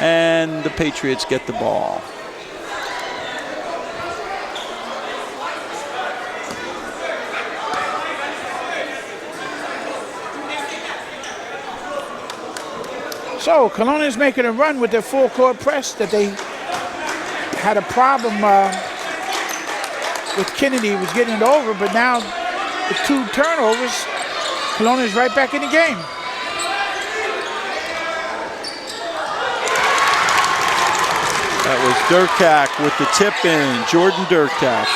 and the Patriots get the ball.
So Colonia's making a run with their full court press that they had a problem with Kennedy, was getting it over, but now with 2 turnovers, Colonia's right back in the game.
That was Durkak with the tip in, Jordan Durkak.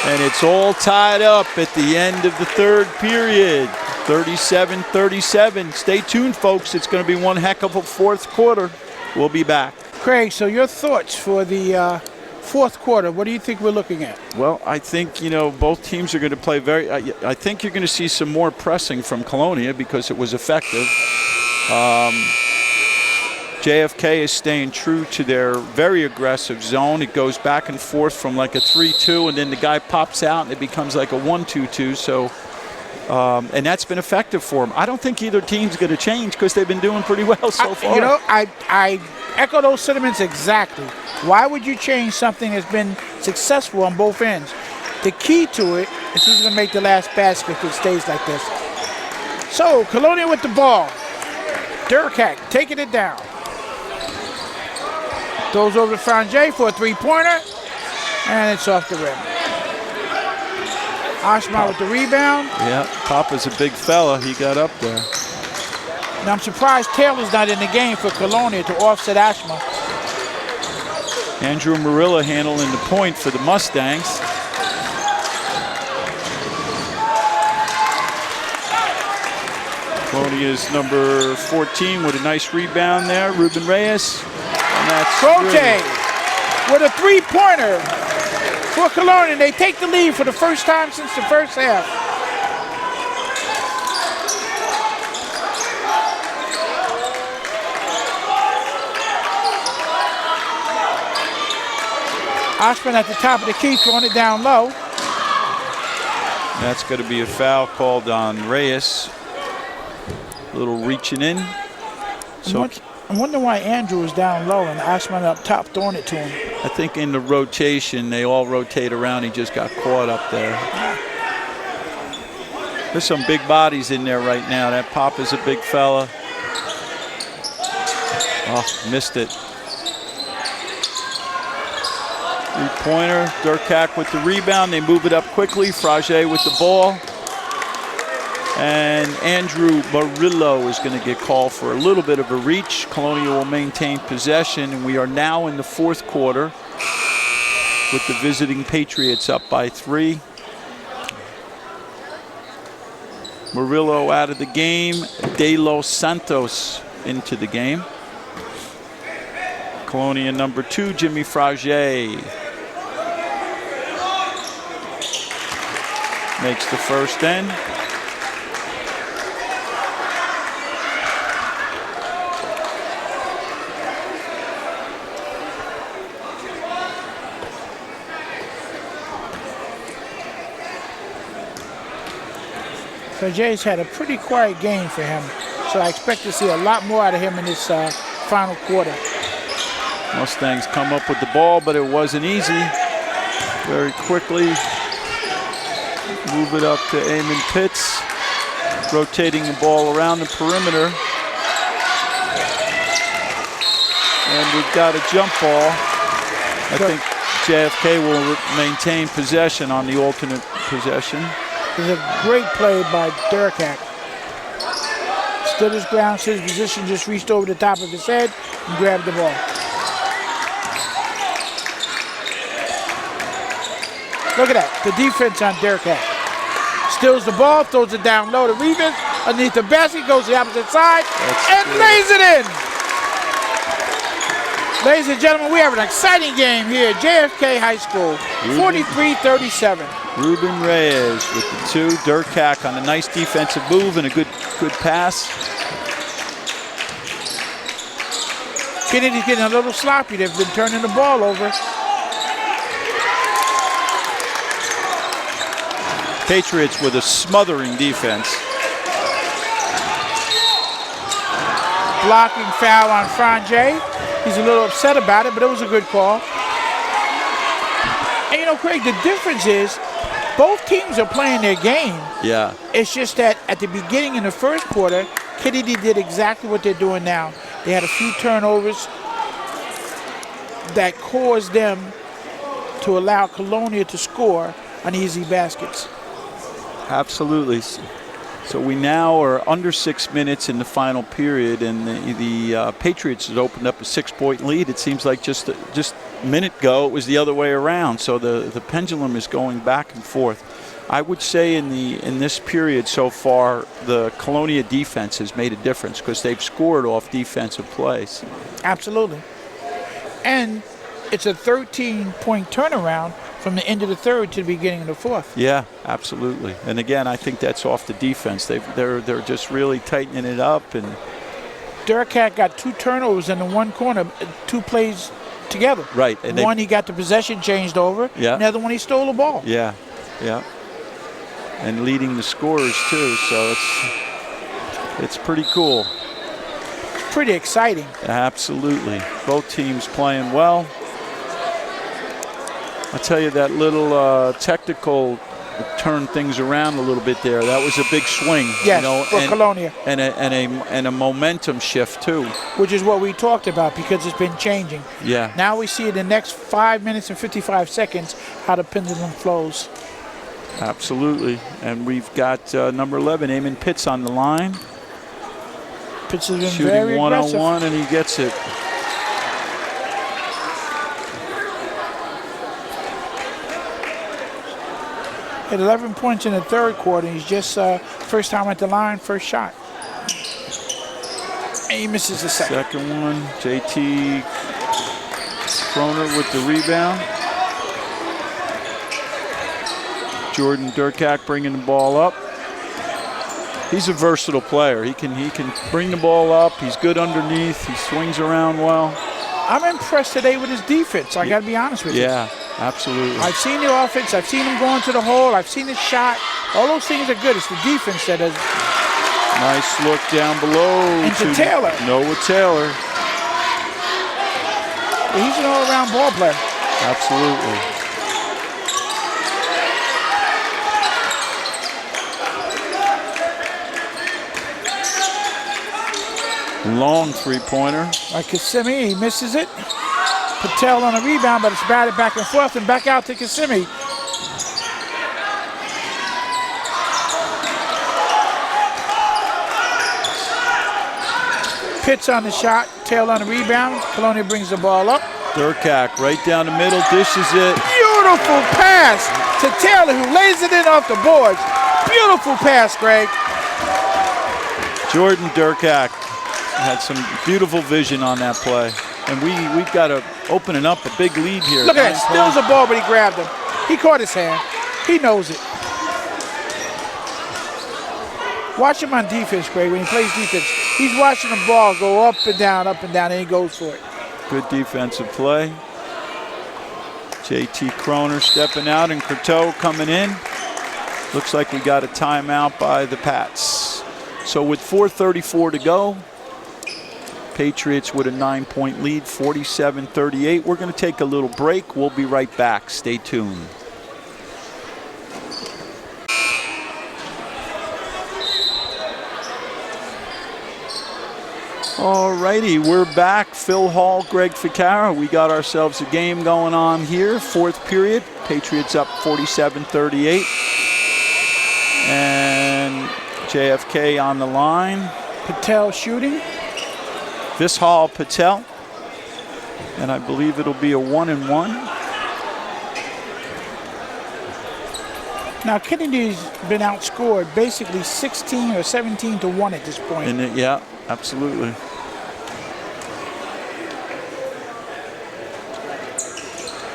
And it's all tied up at the end of the third period. 37-37. Stay tuned, folks. It's going to be one heck of a fourth quarter. We'll be back.
Craig, so your thoughts for the fourth quarter, what do you think we're looking at?
Well, I think, both teams are going to play I think you're going to see some more pressing from Colonia because it was effective. JFK is staying true to their very aggressive zone. It goes back and forth from like a 3-2, and then the guy pops out, and it becomes like a 1-2-2. So, and that's been effective for them. I don't think either team's going to change because they've been doing pretty well so far.
I echo those sentiments exactly. Why would you change something that's been successful on both ends? The key to it is who's going to make the last basket if it stays like this. So, Colonia with the ball. Durkak taking it down. Throws over to Frangé for a three-pointer, and it's off the rim. Ashma with the rebound.
Yeah, Papa's a big fella. He got up there.
Now I'm surprised Taylor's not in the game for Colonia to offset Ashma.
Andrew Marilla handling the point for the Mustangs. Colonia's number 14 with a nice rebound there. Ruben Reyes. And that's
Croce with a three-pointer for Colonia. They take the lead for the first time since the first half. Osman at the top of the key, throwing it down low.
That's going to be a foul called on Reyes. A little reaching in. So
I wonder why Andrew is down low and Osman up top throwing it to him.
I think in the rotation, they all rotate around. He just got caught up there. There's some big bodies in there right now. That Papa's a big fella. Oh, missed it. Three-pointer. Durkak with the rebound. They move it up quickly. Frangé with the ball. And Andrew Murillo is going to get called for a little bit of a reach. Colonia will maintain possession, and we are now in the fourth quarter with the visiting Patriots up by 3. Murillo out of the game. De Los Santos into the game. Colonia number 2, Jimmy Frangé. Makes the first end.
Frangé's had a pretty quiet game for him, so I expect to see a lot more out of him in this final quarter.
Mustangs come up with the ball, but it wasn't easy. Very quickly, move it up to Eamon Pitts, rotating the ball around the perimeter. And we've got a jump ball. I think JFK will maintain possession on the alternate possession.
It's a great play by Durkak. Stood his ground, his position, just reached over the top of his head and grabbed the ball. Look at that, the defense on Durkak. Steals the ball, throws it down low to Reeves, underneath the basket, goes to the opposite side, and lays it in. Ladies and gentlemen, we have an exciting game here at JFK High School, 43-37.
Ruben Reyes with the 2. Durkak on a nice defensive move and a good pass.
Kennedy's getting a little sloppy. They've been turning the ball over.
Patriots with a smothering defense.
Blocking foul on Frangé. He's a little upset about it, but it was a good call. And Craig, the difference is both teams are playing their game.
Yeah.
It's just that at the beginning in the first quarter, Kennedy did exactly what they're doing now. They had a few turnovers that caused them to allow Colonia to score on easy baskets.
Absolutely. So we now are under 6 minutes in the final period, and the Patriots has opened up a 6-point lead. It seems like just a minute ago it was the other way around. So the pendulum is going back and forth. I would say in this period so far, the Colonia defense has made a difference because they've scored off defensive plays.
Absolutely. And it's a 13-point turnaround from the end of the third to the beginning of the fourth.
Yeah, absolutely. And again, I think that's off the defense. They're just really tightening it up. And
Durkat got 2 turnovers in the one corner, 2 plays together.
Right. And
one, he got the possession changed over.
Yeah.
Another one, he stole the ball.
Yeah, yeah. And leading the scorers too, so it's pretty cool.
It's pretty exciting.
Absolutely. Both teams playing well. I'll tell you, that little technical turned things around a little bit there. That was a big swing.
Yes,
you know,
for Colonia.
And a momentum shift too.
Which is what we talked about because it's been changing.
Yeah.
Now we see in the next 5 minutes and 55 seconds how the pendulum flows.
Absolutely. And we've got number 11, Eamon Pitts, on the line.
Pitts has been
shooting
very aggressive.
one-on-one, and he gets it.
At 11 points in the third quarter. He's just first time at the line, first shot. And he misses the second.
Second one, JT Kroner with the rebound. Jordan Durkat bringing the ball up. He's a versatile player. He can bring the ball up. He's good underneath. He swings around well.
I'm impressed today with his defense. I got to be honest with you.
Yeah, absolutely.
I've seen the offense. I've seen him going to the hole. I've seen his shot. All those things are good. It's the defense that is.
Nice look down below.
And to Taylor.
Noah Taylor.
He's an all-around ball player.
Absolutely. Long three-pointer.
Like Kissimmee, he misses it. Patel on a rebound, but it's batted back and forth and back out to Kissimmee. Pitts on the shot, Taylor on the rebound. Colonia brings the ball up.
Durkat right down the middle, dishes it.
Beautiful pass to Taylor, who lays it in off the boards. Beautiful pass, Greg.
Jordan Durkat had some beautiful vision on that play. And we've got to open up a big lead here.
Look at that, steals the ball, but he grabbed him. He caught his hand. He knows it. Watch him on defense, Greg, when he plays defense. He's watching the ball go up and down, and he goes for it.
Good defensive play. JT Kroner stepping out and Courteau coming in. Looks like we got a timeout by the Pats. So with 4:34 to go, Patriots with a 9-point lead, 47-38. We're going to take a little break. We'll be right back. Stay tuned. All righty, we're back. Phil Hall, Greg Ficarra. We got ourselves a game going on here. Fourth period. Patriots up 47-38. And JFK on the line.
Patel shooting.
Vishal Patel. And I believe it'll be a 1-1.
Now, Kennedy's been outscored basically 16 or 17 to 1 at this point.
And yeah, absolutely.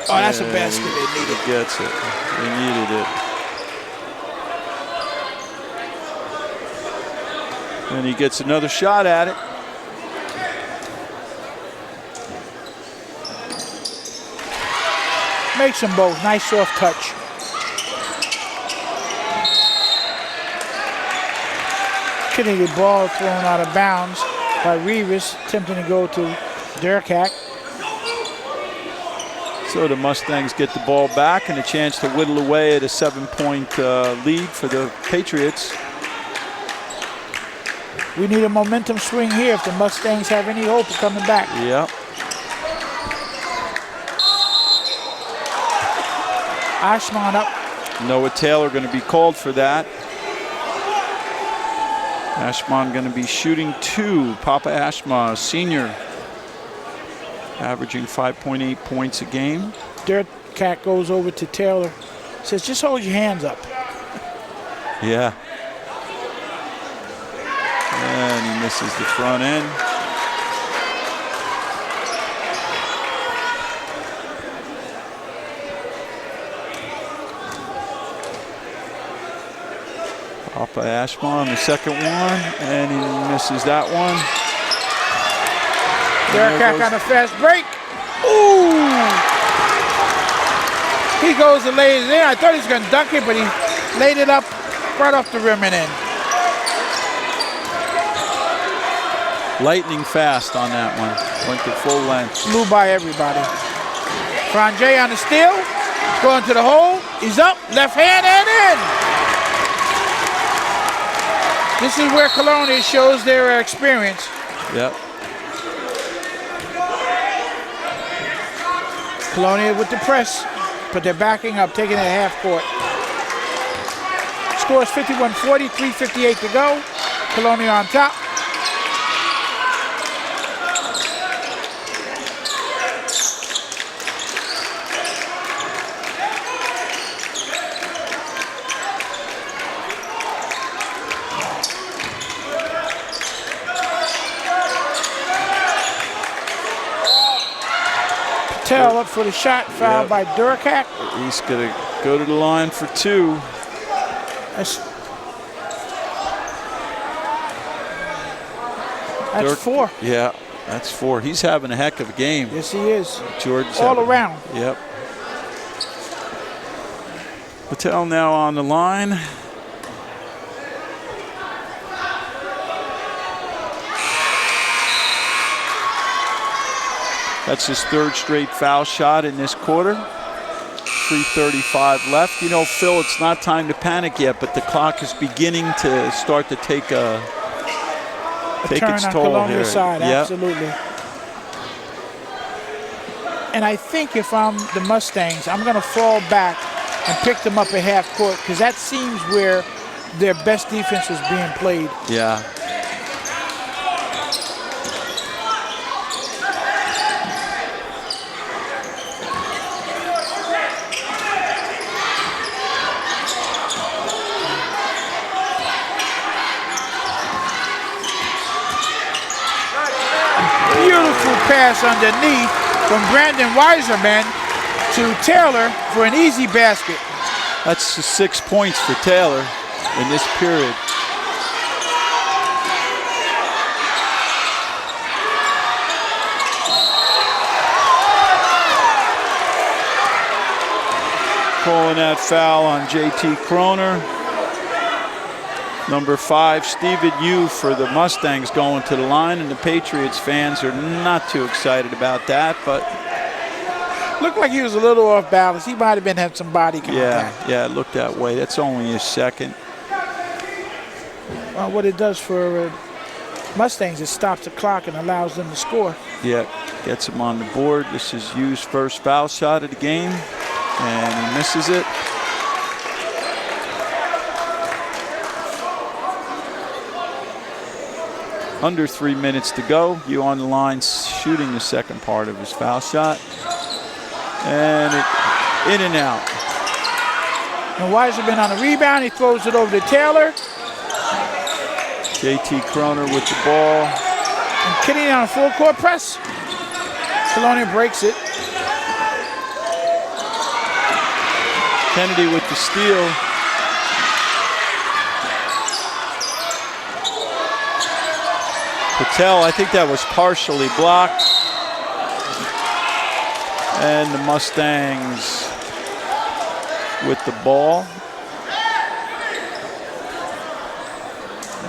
Oh, that's a basket they needed.
He gets it. They needed it. And he gets another shot at it.
Makes them both. Nice soft touch. Kennedy ball thrown out of bounds by Rivas, attempting to go to Durkat.
So the Mustangs get the ball back and a chance to whittle away at a 7-point lead for the Patriots.
We need a momentum swing here if the Mustangs have any hope of coming back.
Yep.
Ashman up.
Noah Taylor going to be called for that. Ashman going to be shooting 2. Papa Ashma, senior, averaging 5.8 points a game.
Dirt Cat goes over to Taylor. Says, just hold your hands up.
Yeah. And he misses the front end. Papa Ashma on the second one, and he misses that one.
Derek Cat on a fast break. Ooh! He goes and lays it in. I thought he was going to dunk it, but he laid it up right off the rim and in.
Lightning fast on that one. Went to full length.
Blew by everybody. Franjay on the steal. Going to the hole. He's up. Left hand and in. This is where Colonia shows their experience.
Yep.
Colonia with the press, but they're backing up, taking it at half court. Score is 51-40, 3:58 to go. Colonia on top. Patel up for the shot, fouled by Duracac.
He's going to go to the line for 2.
That's 4.
Yeah, that's 4. He's having a heck of a game.
Yes, he is.
George's
all around.
Yep. Patel now on the line. That's his 3rd straight foul shot in this quarter. 3:35 left. You know, Phil, it's not time to panic yet, but the clock is beginning to start to take
turn
its
on
toll
Colonia
here.
side,
Yep.
absolutely. And I think if I'm the Mustangs, I'm going to fall back and pick them up at half court, because that seems where their best defense was being played.
Yeah.
Beautiful pass underneath from Brandon Weiserman to Taylor for an easy basket.
That's 6 points for Taylor in this period. Calling that foul on JT Kroner. Number 5, Steven Yu for the Mustangs going to the line, and the Patriots fans are not too excited about that, but
looked like he was a little off balance. He might have been having some body contact.
yeah, it looked that way. That's only his 2nd.
Well, what it does for Mustangs, it stops the clock and allows them to score.
Yeah, gets him on the board. This is Yu's first foul shot of the game, and he misses it. Under 3 minutes to go. Yu on the line, shooting the second part of his foul shot. And it in and out.
And Weiserman on the rebound. He throws it over to Taylor.
JT Kroner with the ball.
And Kennedy on a full court press. Colonia breaks it.
Kennedy with the steal. Patel, I think that was partially blocked. And the Mustangs with the ball.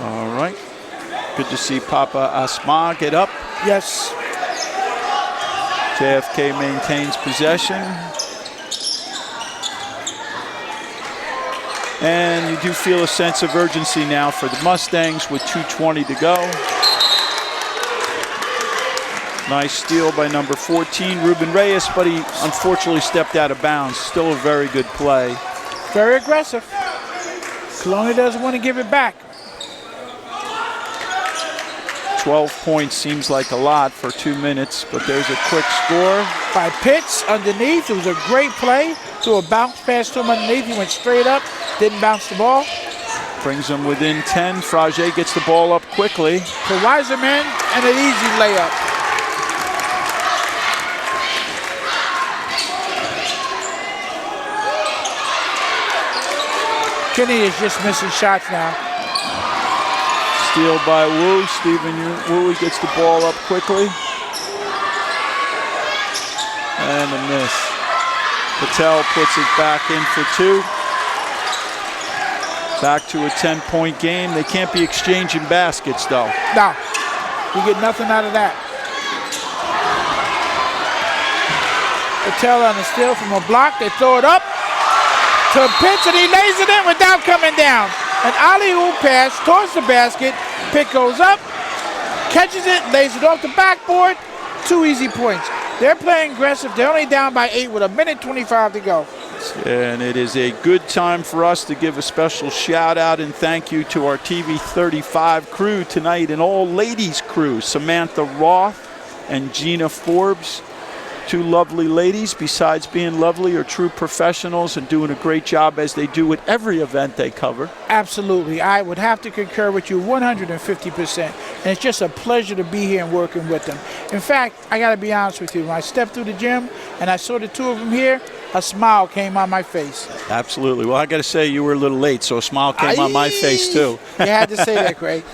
All right. Good to see Papa Asma get up.
Yes.
JFK maintains possession. And you do feel a sense of urgency now for the Mustangs with 2:20 to go. Nice steal by number 14, Ruben Reyes, but he unfortunately stepped out of bounds. Still a very good play.
Very aggressive. Colonia doesn't want to give it back.
12 points seems like a lot for 2 minutes, but there's a quick score.
By Pitts underneath. It was a great play. Threw a bounce pass to him underneath. He went straight up, didn't bounce the ball.
Brings them within 10. Frage gets the ball up quickly.
To Wiseman, and an easy layup. Kenny is just missing shots now.
Steal by Wu. Stephen Wu gets the ball up quickly. And a miss. Patel puts it back in for 2. Back to a 10-point game. They can't be exchanging baskets, though.
No, you get nothing out of that. Patel on the steal from a block. They throw it up to Pitts, and he lays it in without coming down. An alley-oop pass towards the basket. Pitt goes up, catches it, lays it off the backboard. 2 easy points. They're playing aggressive. They're only down by 8 with 1:25 to go.
And it is a good time for us to give a special shout out and thank you to our TV 35 crew tonight, an all ladies crew, Samantha Roth and Gina Forbes. 2 lovely ladies, besides being lovely, are true professionals and doing a great job as they do at every event they cover.
Absolutely. I would have to concur with you 150%. And it's just a pleasure to be here and working with them. In fact, I got to be honest with you. When I stepped through the gym and I saw the 2 of them here, a smile came on my face.
Absolutely. Well, I got to say you were a little late, so a smile came on my face, too.
You had to say that, Craig.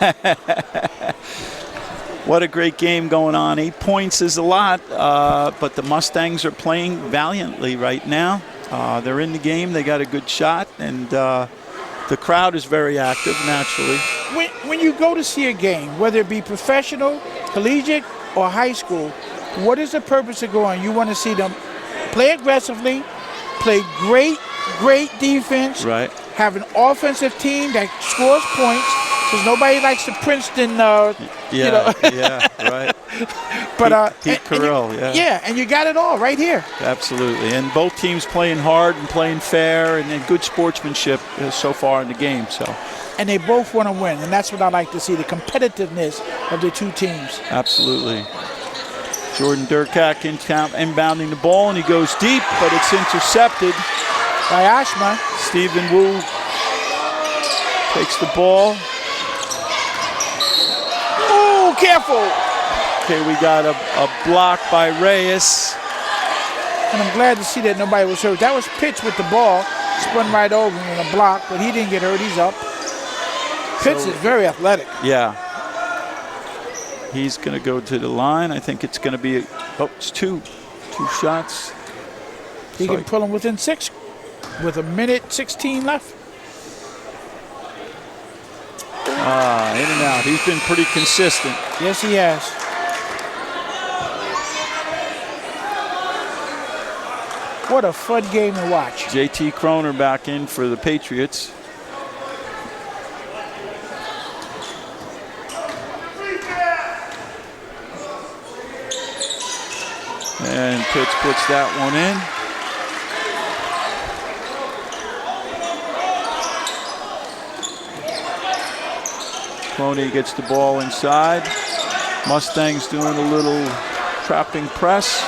What a great game going on. 8 points is a lot, but the Mustangs are playing valiantly right now. They're in the game. They got a good shot, and the crowd is very active, naturally.
When you go to see a game, whether it be professional, collegiate, or high school, what is the purpose of going? You want to see them play aggressively, play great defense,
right?
Have an offensive team that scores points, because nobody likes the Princeton,
yeah, right.
But
Pete Carroll,
and you got it all right here.
Absolutely, and both teams playing hard and playing fair, and good sportsmanship so far in the game. So,
and they both want to win, and that's what I like to see, the competitiveness of the 2 teams.
Absolutely. Jordan Durkak inbounding the ball, and he goes deep, but it's intercepted
by Ashma.
Stephen Wu takes the ball.
Ooh, careful.
Okay, we got a block by Reyes.
And I'm glad to see that nobody was hurt. That was Pitts with the ball. Spun right over him in a block, but he didn't get hurt. He's up. Pitts is very athletic.
Yeah. He's going to go to the line. I think it's going to be, it's 2 shots.
He can pull him within 6 with 1:16 left.
In and out. He's been pretty consistent.
Yes, he has. What a fun game to watch.
JT Kroner back in for the Patriots. And Pitts puts that one in. Cloney gets the ball inside. Mustangs doing a little trapping press.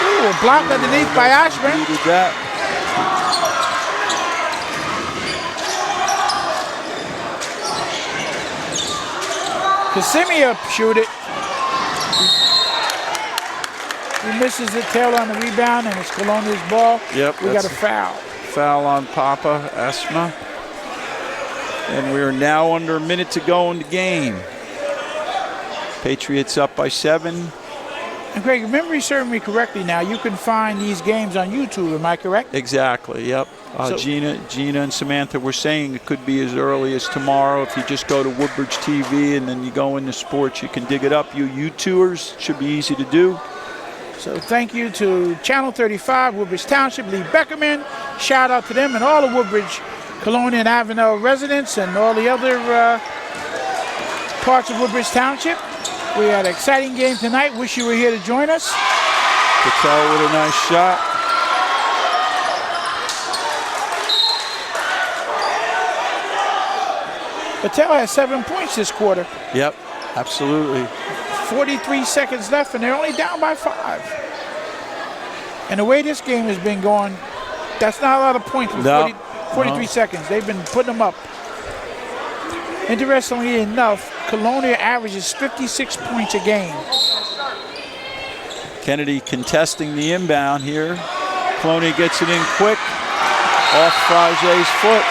Ooh, a block underneath by Ashburn.
He did that.
Casimir shoot it. He misses the tail on the rebound, and it's Colonial's ball.
Yep.
We got a foul.
Foul on Papa Esma. And we're now under a minute to go in the game. Patriots up by 7.
And Greg, if memory serves me correctly now, you can find these games on YouTube, am I correct?
Exactly, yep. Gina and Samantha were saying it could be as early as tomorrow. If you just go to Woodbridge TV and then you go into sports, you can dig it up. You YouTubers, should be easy to do.
So thank you to Channel 35, Woodbridge Township, Lee Beckerman. Shout out to them and all the Woodbridge, Colonia and Avenel residents and all the other parts of Woodbridge Township. We had an exciting game tonight. Wish you were here to join us.
Patel with a nice shot.
Patel has 7 points this quarter.
Yep, absolutely.
43 seconds left, and they're only down by 5. And the way this game has been going, that's not a lot of points with 43 seconds. They've been putting them up. Interestingly enough, Colonia averages 56 points a game.
Kennedy contesting the inbound here. Colonia gets it in quick. Off Frage's foot.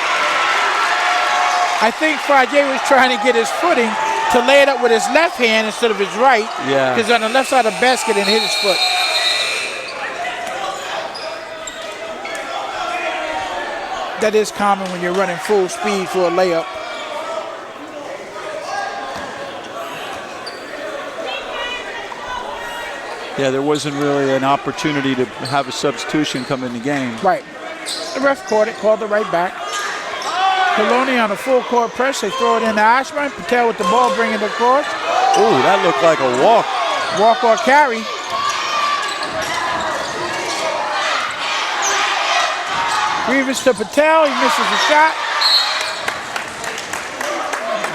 I think Frage was trying to get his footing to lay it up with his left hand instead of his right.
Yeah.
Because on the left side of the basket and hit his foot. That is common when you're running full speed for a layup.
Yeah, there wasn't really an opportunity to have a substitution come in the game.
Right. The ref caught it, called it right back. Colonia on a full court press. They throw it into Ashburn. Patel with the ball, bringing it across.
Ooh, that looked like a walk.
Walk or carry. Grievous to Patel. He misses the shot.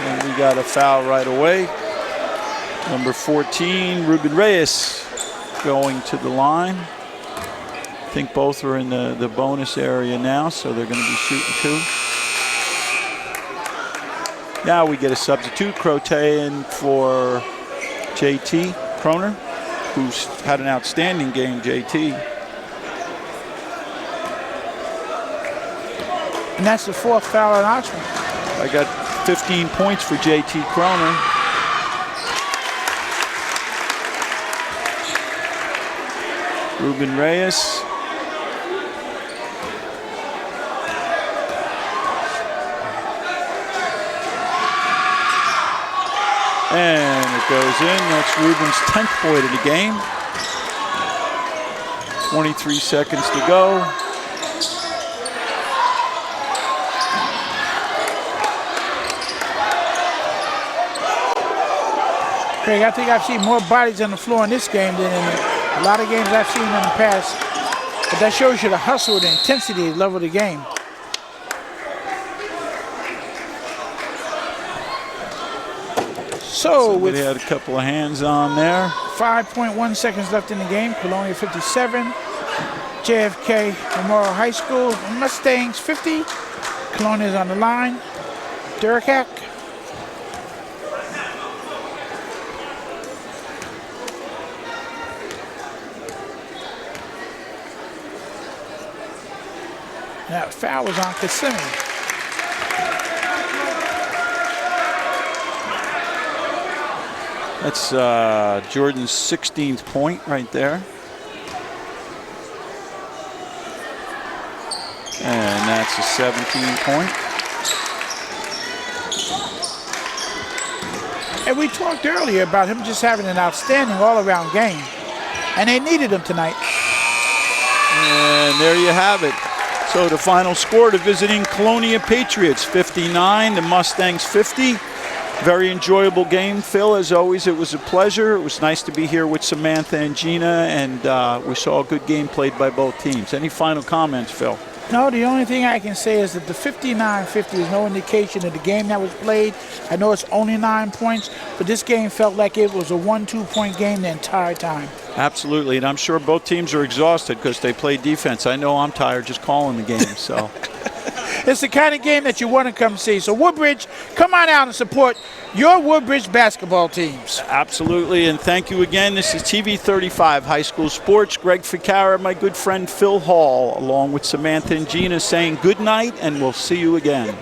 And we got a foul right away. Number 14, Ruben Reyes, going to the line. I think both are in the bonus area now, so they're going to be shooting 2. Now we get a substitute, Crote in for JT Kroner, who's had an outstanding game, JT.
And that's the 4th foul on Oxford.
I got 15 points for JT Kroner. Ruben Reyes. And it goes in. That's Ruben's 10th point of the game. 23 seconds to go.
Craig, I think I've seen more bodies on the floor in this game than in a lot of games I've seen in the past. But that shows you the hustle, the intensity, the level of the game. So
Somebody had a couple of hands on there.
5.1 seconds left in the game. Colonia 57. JFK Memorial High School Mustangs 50. Colonia's on the line. Durkak. That foul was on Kissimmee.
That's Jordan's 16th point right there. And that's a 17 point.
And we talked earlier about him just having an outstanding all-around game. And they needed him tonight.
And there you have it. So the final score, the visiting Colonia Patriots 59, the Mustangs 50. Very enjoyable game, Phil. As always, it was a pleasure. It was nice to be here with Samantha and Gina, and we saw a good game played by both teams. Any final comments, Phil?
No, the only thing I can say is that the 59-50 is no indication of the game that was played. I know it's only 9 points, but this game felt like it was a 1-2 point game the entire time.
Absolutely, and I'm sure both teams are exhausted because they play defense. I know I'm tired just calling the game, so.
It's the kind of game that you want to come see. So Woodbridge, come on out and support your Woodbridge basketball teams.
Absolutely, and thank you again. This is TV 35 High School Sports. Greg Ficara, my good friend Phil Hall, along with Samantha and Gina, saying good night, and we'll see you again.